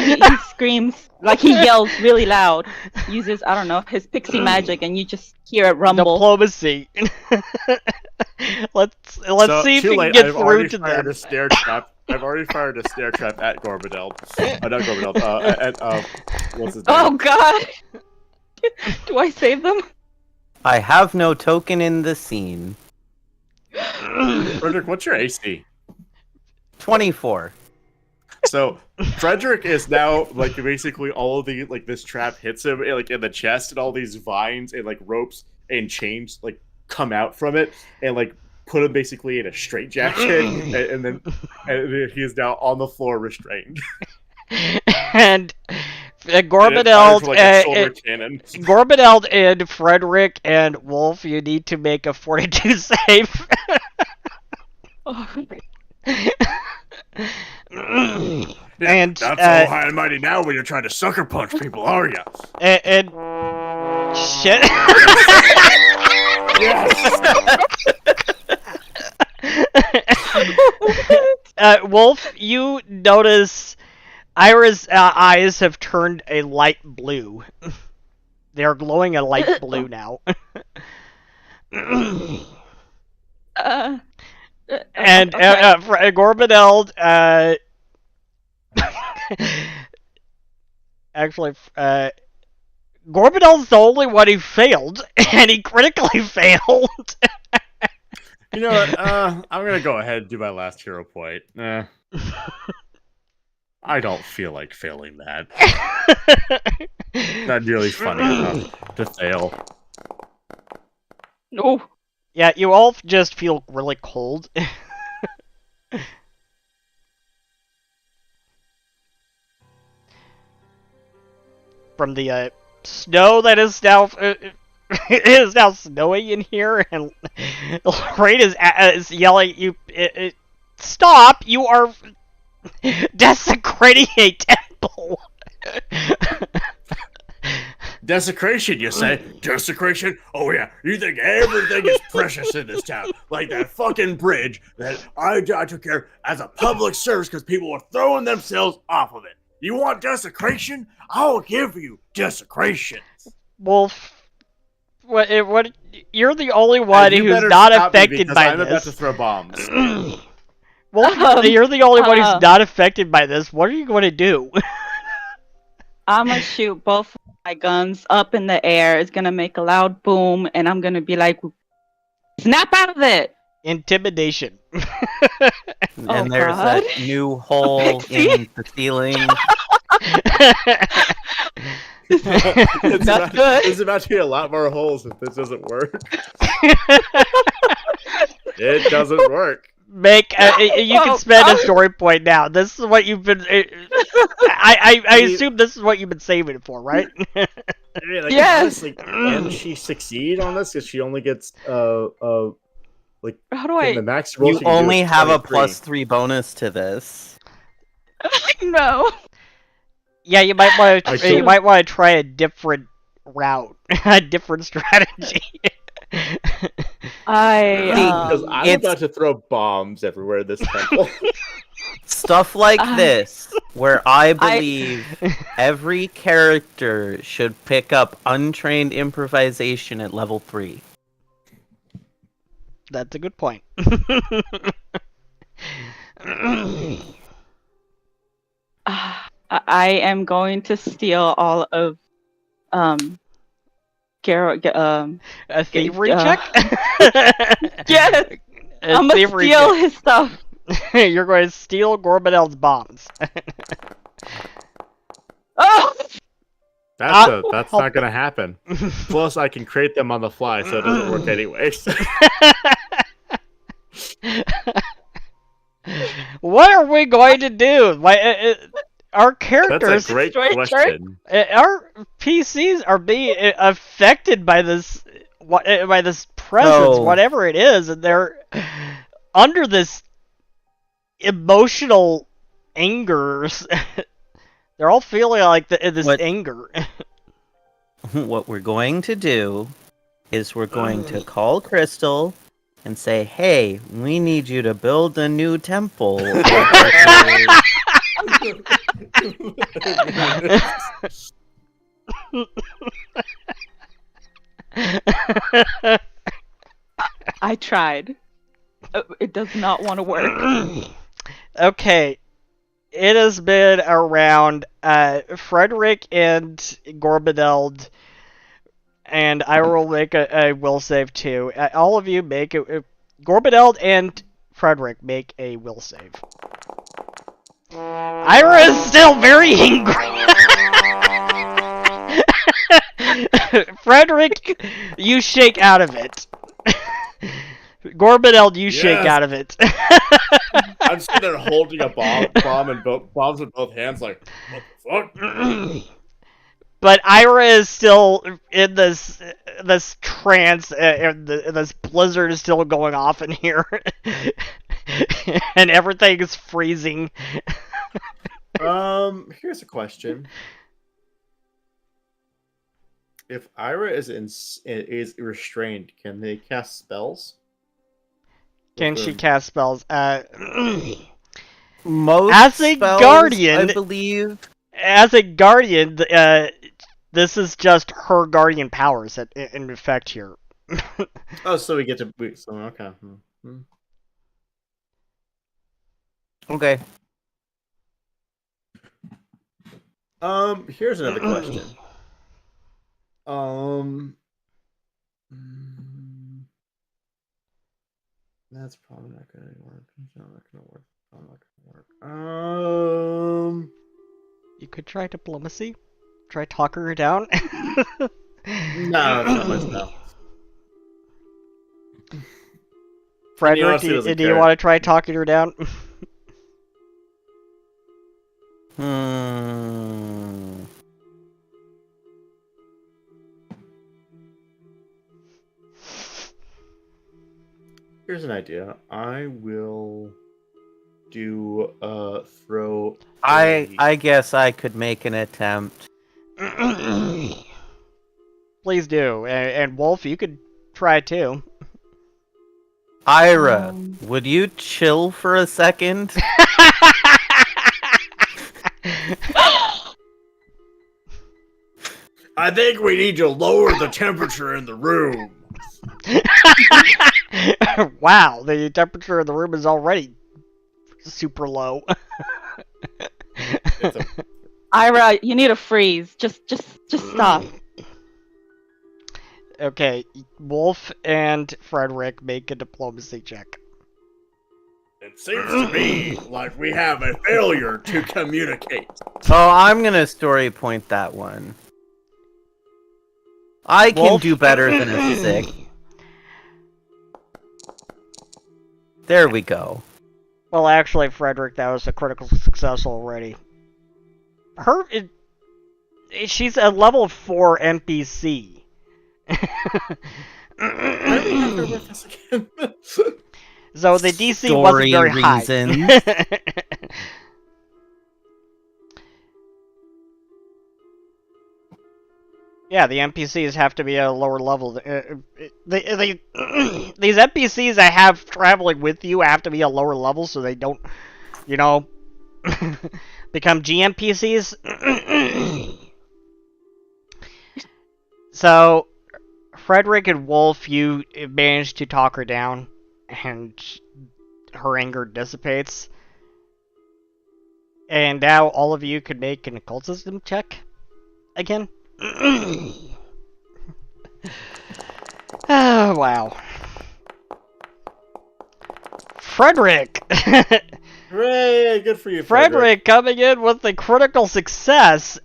screams, like he yells really loud. Uses, I don't know, his pixie magic, and you just hear it rumble. Diplomacy. Let's So, see if too we late, can get I've through already to fired them. a snare trap. I've already fired a snare trap at Gorbadel. Not Gorbadel. What's his name? Oh god! Do I save them? I have no token in the scene. Frederick, what's your AC? 24. So Frederick is now like basically all of the like this trap hits him like in the chest, and all these vines and like ropes and chains like come out from it and like put him basically in a straitjacket, and then he is now on the floor restrained. And Gorbedeld, like a shoulder cannon. Gorbedeld and Frederick and Wolf, you need to make a 42 save. And that's all high and mighty now when you're trying to sucker punch people, are you? And shit. Wolf, you notice Ira's eyes have turned a light blue. They are glowing a light blue now. And Gorbedeld, actually, Gorbedeld's the only one who failed, and he critically failed. You know what? I'm gonna go ahead and do my last hero point. I don't feel like failing that. Not nearly funny enough to fail. No. Yeah, you all just feel really cold. From the snow that is now it is now snowing in here, and Lorraine is yelling, "You stop! You are desecrating a temple." Desecration, you say? Desecration? Oh yeah, you think everything is precious in this town. Like that fucking bridge that I took care of as a public service because people were throwing themselves off of it. You want desecration? I'll give you desecration. Wolf, what? You're the only one who's not affected by I'm this. about to throw bombs. Wolf, you're the only one who's not affected by this. What are you going to do? I'm gonna shoot both of my guns up in the air. It's gonna make a loud boom, and I'm gonna be like, "Snap out of it!" Intimidation. And there's that new hole in the ceiling. There's about to be a lot more holes if this doesn't work. It doesn't work. Make you can spend a story point now. This is what you've been. I assume this is what you've been saving it for, right? Yes. Can she succeed on this? Because she only gets like how do I? The max roll You only have a +3 bonus to this. No. Yeah, you might want to. You might want to try a different route, a different strategy. Because I'm about to throw bombs everywhere in this temple. Stuff like this, where I believe every character should pick up untrained improvisation at level 3. That's a good point. I am going to steal all of a thievery check? Yes! I'm gonna steal his stuff. You're going to steal Gorbedel's bombs. Oh! That's not gonna happen. Plus, I can create them on the fly, so it doesn't work anyways. What are we going to do? Our characters. That's a great question. Our PCs are being affected by this presence, whatever it is, and they're under this emotional anger. They're all feeling like this anger. What we're going to do is we're going to call Crystal and say, "Hey, we need you to build a new temple." I tried. It does not want to work. Okay. It has been around Frederick and Gorbedeld, and I will make a will save too. All of you make Gorbedeld and Frederick make a will save. Ira is still very angry. Frederick, you shake out of it. Gorbinel, you shake Yes. out of it. I'm sitting there holding a bomb and bombs with both hands, like, what the fuck? But Ira is still in this trance, and this blizzard is still going off in here, and everything is freezing. Here's a question: if Ira is restrained, can they cast spells? Can she cast spells? Most As a spells, guardian, I believe. As a guardian, this is just her guardian powers that in effect here. Oh, so we get to so okay. Okay. Here's another question. That's probably not gonna work. It's not gonna work. Probably not gonna work. You could try diplomacy. Try talking her down. No, that's not my style. Frederick, do you want to try talking her down? Here's an idea. I will do throw. I guess I could make an attempt. Please do. And Wolf, you could try too. Ira, would you chill for a second? I think we need to lower the temperature in the room. Wow, the temperature of the room is already super low. Ira, you need a freeze. Just stop. Okay, Wolf and Frederick make a diplomacy check. It seems to me like we have a failure to communicate. Oh, I'm gonna story point that one. I can Wolf? do better than a 6. There we go. Well, actually, Frederick, that was a critical success already. She's a level 4 NPC. So the DC wasn't very reasons. high. Yeah, the NPCs have to be at a lower level. These NPCs I have traveling with you have to be a lower level so they don't, become GMPCs. So, Frederick and Wolf, you managed to talk her down, and her anger dissipates. And now all of you could make an occultism check again. Oh, wow. Frederick! Hooray! Good for you, Frederick coming in with a critical success.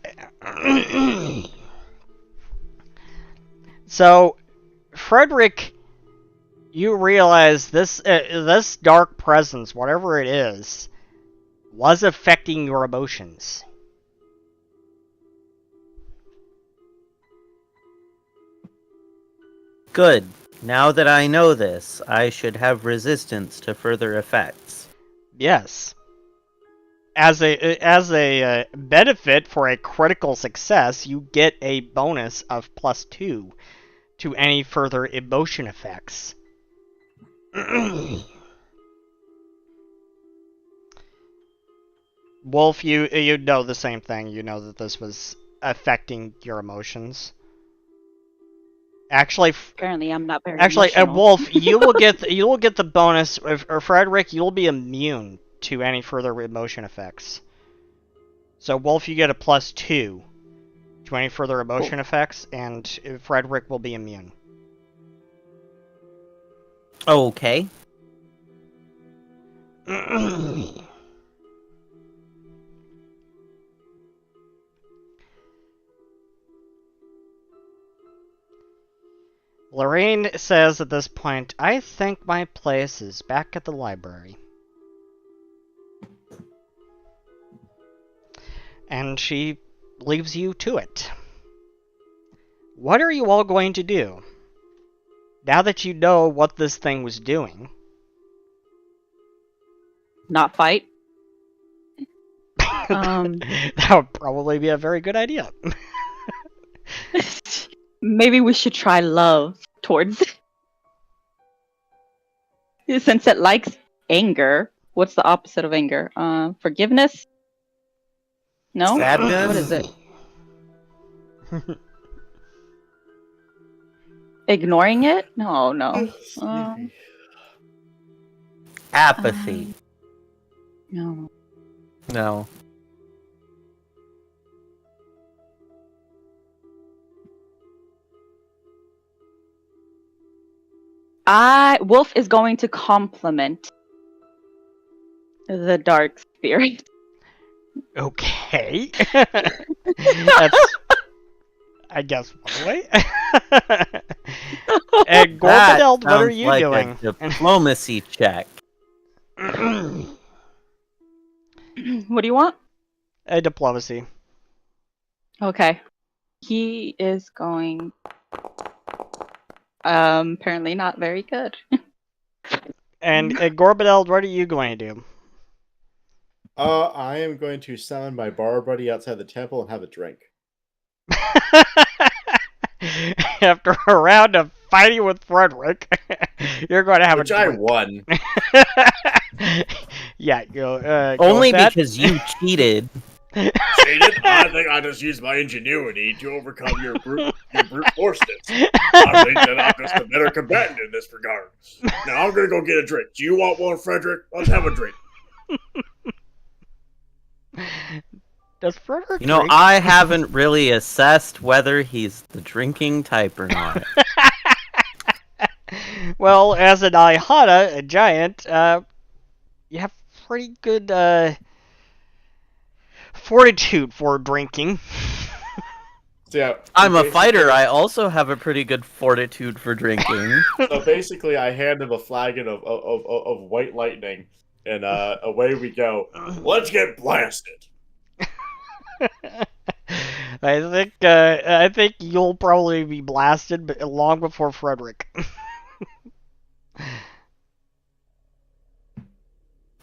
So, Frederick, you realize this dark presence, whatever it is, was affecting your emotions. Good. Now that I know this, I should have resistance to further effects. Yes. As a benefit for a critical success, you get a bonus of +2 to any further emotion effects. Wolf, you know the same thing. You know that this was affecting your emotions. Actually, Apparently, I'm not very emotional. Wolf, you will get the bonus. Or Frederick, you'll be immune to any further emotion effects. So Wolf, you get a +2 to any further emotion effects, and Frederick will be immune. Okay. Lorraine says at this point, I think my place is back at the library. And she leaves you to it. What are you all going to do? Now that you know what this thing was doing. Not fight. That would probably be a very good idea. Maybe we should try love towards it. Since it likes anger, what's the opposite of anger? Forgiveness? No? Sadness? What is it? Ignoring it? No. Apathy. No. No. Wolf is going to compliment the dark spirit. Okay. That's, I guess, one way. And Gorbadeld, what are you like doing? A diplomacy check. What do you want? A diplomacy. Okay. He is going... apparently not very good. And Gorbadeld, what are you going to do? I am going to summon my bar buddy outside the temple and have a drink. After a round of fighting with Frederick, you're going to have Which a I drink. won. Yeah, go Only with that. because you cheated. Cheated? I think I just used my ingenuity to overcome your brute forceness. I think that I'm just a better combatant in this regard. Now I'm gonna go get a drink. Do you want one, Frederick? Let's have a drink. Does Frederick You know, drink? I haven't really assessed whether he's the drinking type or not. Well, as an Ihana, a giant, you have pretty good fortitude for drinking. So, yeah, I'm a basically- fighter. I also have a pretty good fortitude for drinking. So basically, I hand him a flagon of white lightning, and away we go. Let's get blasted. I think you'll probably be blasted long before Frederick.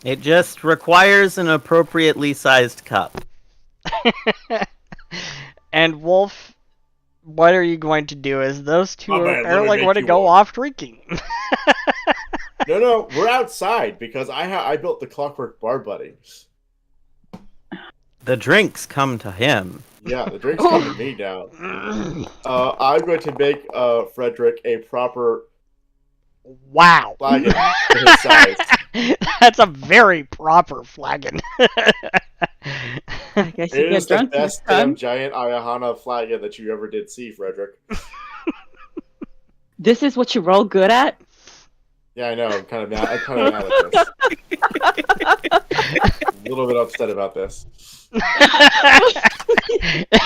It just requires an appropriately sized cup. And Wolf, what are you going to do? As those two My man, let me apparently make going to you go one. off drinking. No, we're outside because I built the clockwork bar buddy. The drinks come to him. Yeah, the drink's coming to me now. I'm going to make Frederick a proper Wow. flagon for his size. That's a very proper flagon. I guess you It get is the drunk this best damn time. giant Ayahana flagon that you ever did see, Frederick. This is what you roll good at? Yeah, I know. I'm kind of mad at this. A little bit upset about this.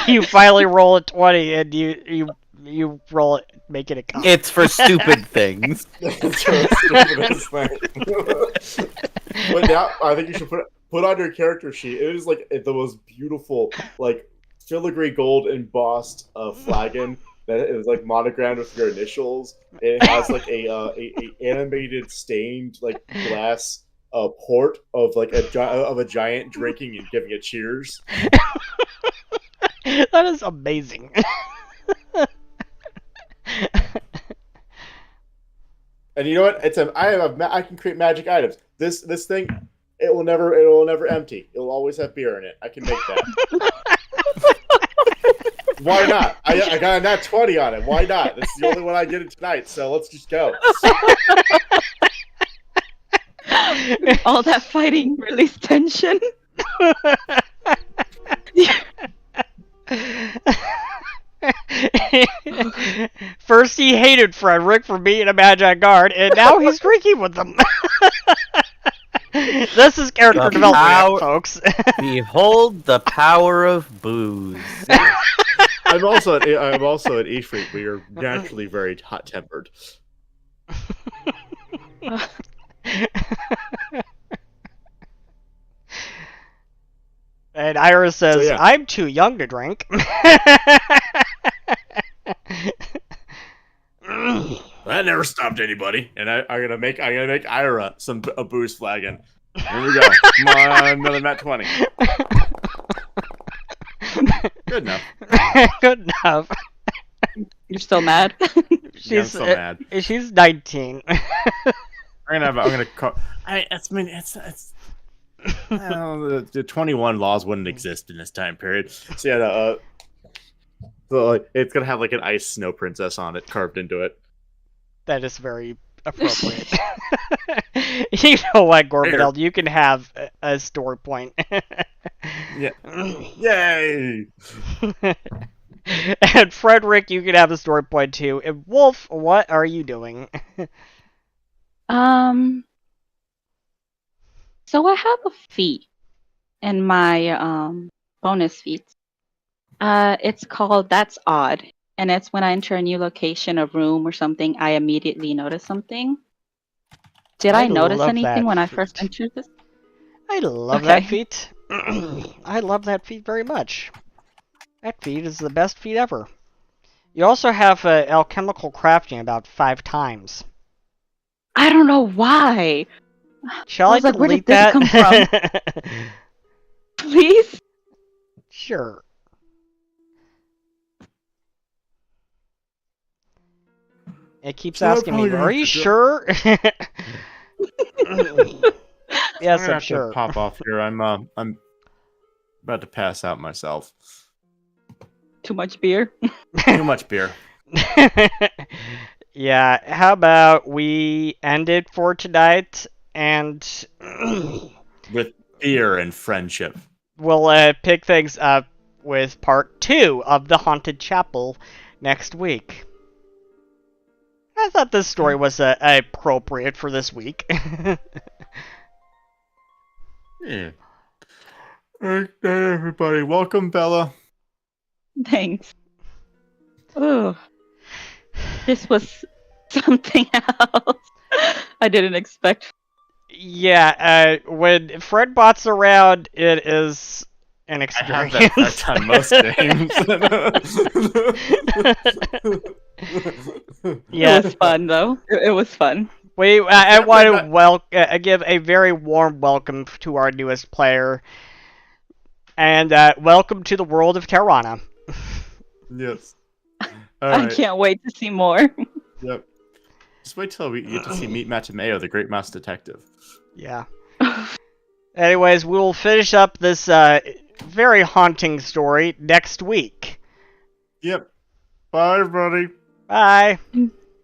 You finally roll a 20 and you roll it, make it a cup. It's for stupid things. That's the stupidest thing. But now I think you should put on your character sheet. It is like the most beautiful, like filigree gold embossed flagon that is like monogrammed with your initials. It has like a animated stained like glass port of like a giant drinking and giving it cheers. That is amazing. And you know what? I can create magic items. This thing, it will never empty. It will always have beer in it. I can make that. Why not? I got a nat 20 on it. Why not? This is the only one I get it tonight. So let's just go. All that fighting released tension. First he hated Frederick for being a Magi Guard, and now he's drinking with them. This is character The development, power- folks. Behold the power of booze. I'm also an Ifrit. We are naturally very hot-tempered. And Ira says, So, yeah. I'm too young to drink. That never stopped anybody. And I'm gonna make Ira a booze flagon. Here we go. Come on, another nat 20. Good enough. Good enough. You're still mad? Yeah, I'm so mad. She's 19. I'm gonna call. The 21 laws wouldn't exist in this time period. So yeah, so like, it's gonna have like an ice snow princess on it carved into it. That is very appropriate. You know what, Gorbel? You can have a story point. Yeah. Yay! And Frederick, you can have a story point too. And Wolf, what are you doing? So I have a feat in my bonus feats. It's called That's Odd. And it's when I enter a new location, a room or something, I immediately notice something. Did I notice love anything that when I feat. first entered this? I love Okay. that feat. I love that feat very much. That feat is the best feat ever. You also have alchemical crafting about 5 times. I don't know why. Shall I I was like, where delete did this that? come Please? Sure. It keeps So I'm asking me, probably gonna are have you to do- sure? Yes, I'm I'm gonna have sure. to pop off here. I'm about to pass out myself. Too much beer? Too much beer. Yeah, how about we end it for tonight, and With beer and friendship. we'll pick things up with part 2 of the Haunted Chapel next week. I thought this story was appropriate for this week. Yeah. Alright, everybody. Welcome, Bella. Thanks. Ooh. This was something else. I didn't expect. Yeah, when Fredbot's around, it is an I have experience. that effect on most games. Yeah, It was fun, though. It was fun. I want to give a very warm welcome to our newest player, and welcome to the world of Terrana. Yes. I Alright. can't wait to see more. Yep. Just wait till we get to see Meet Matameo, the Great Mouse Detective. Yeah. Anyways, we will finish up this very haunting story next week. Yep. Bye, everybody. Bye.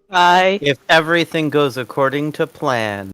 Bye. If everything goes according to plan.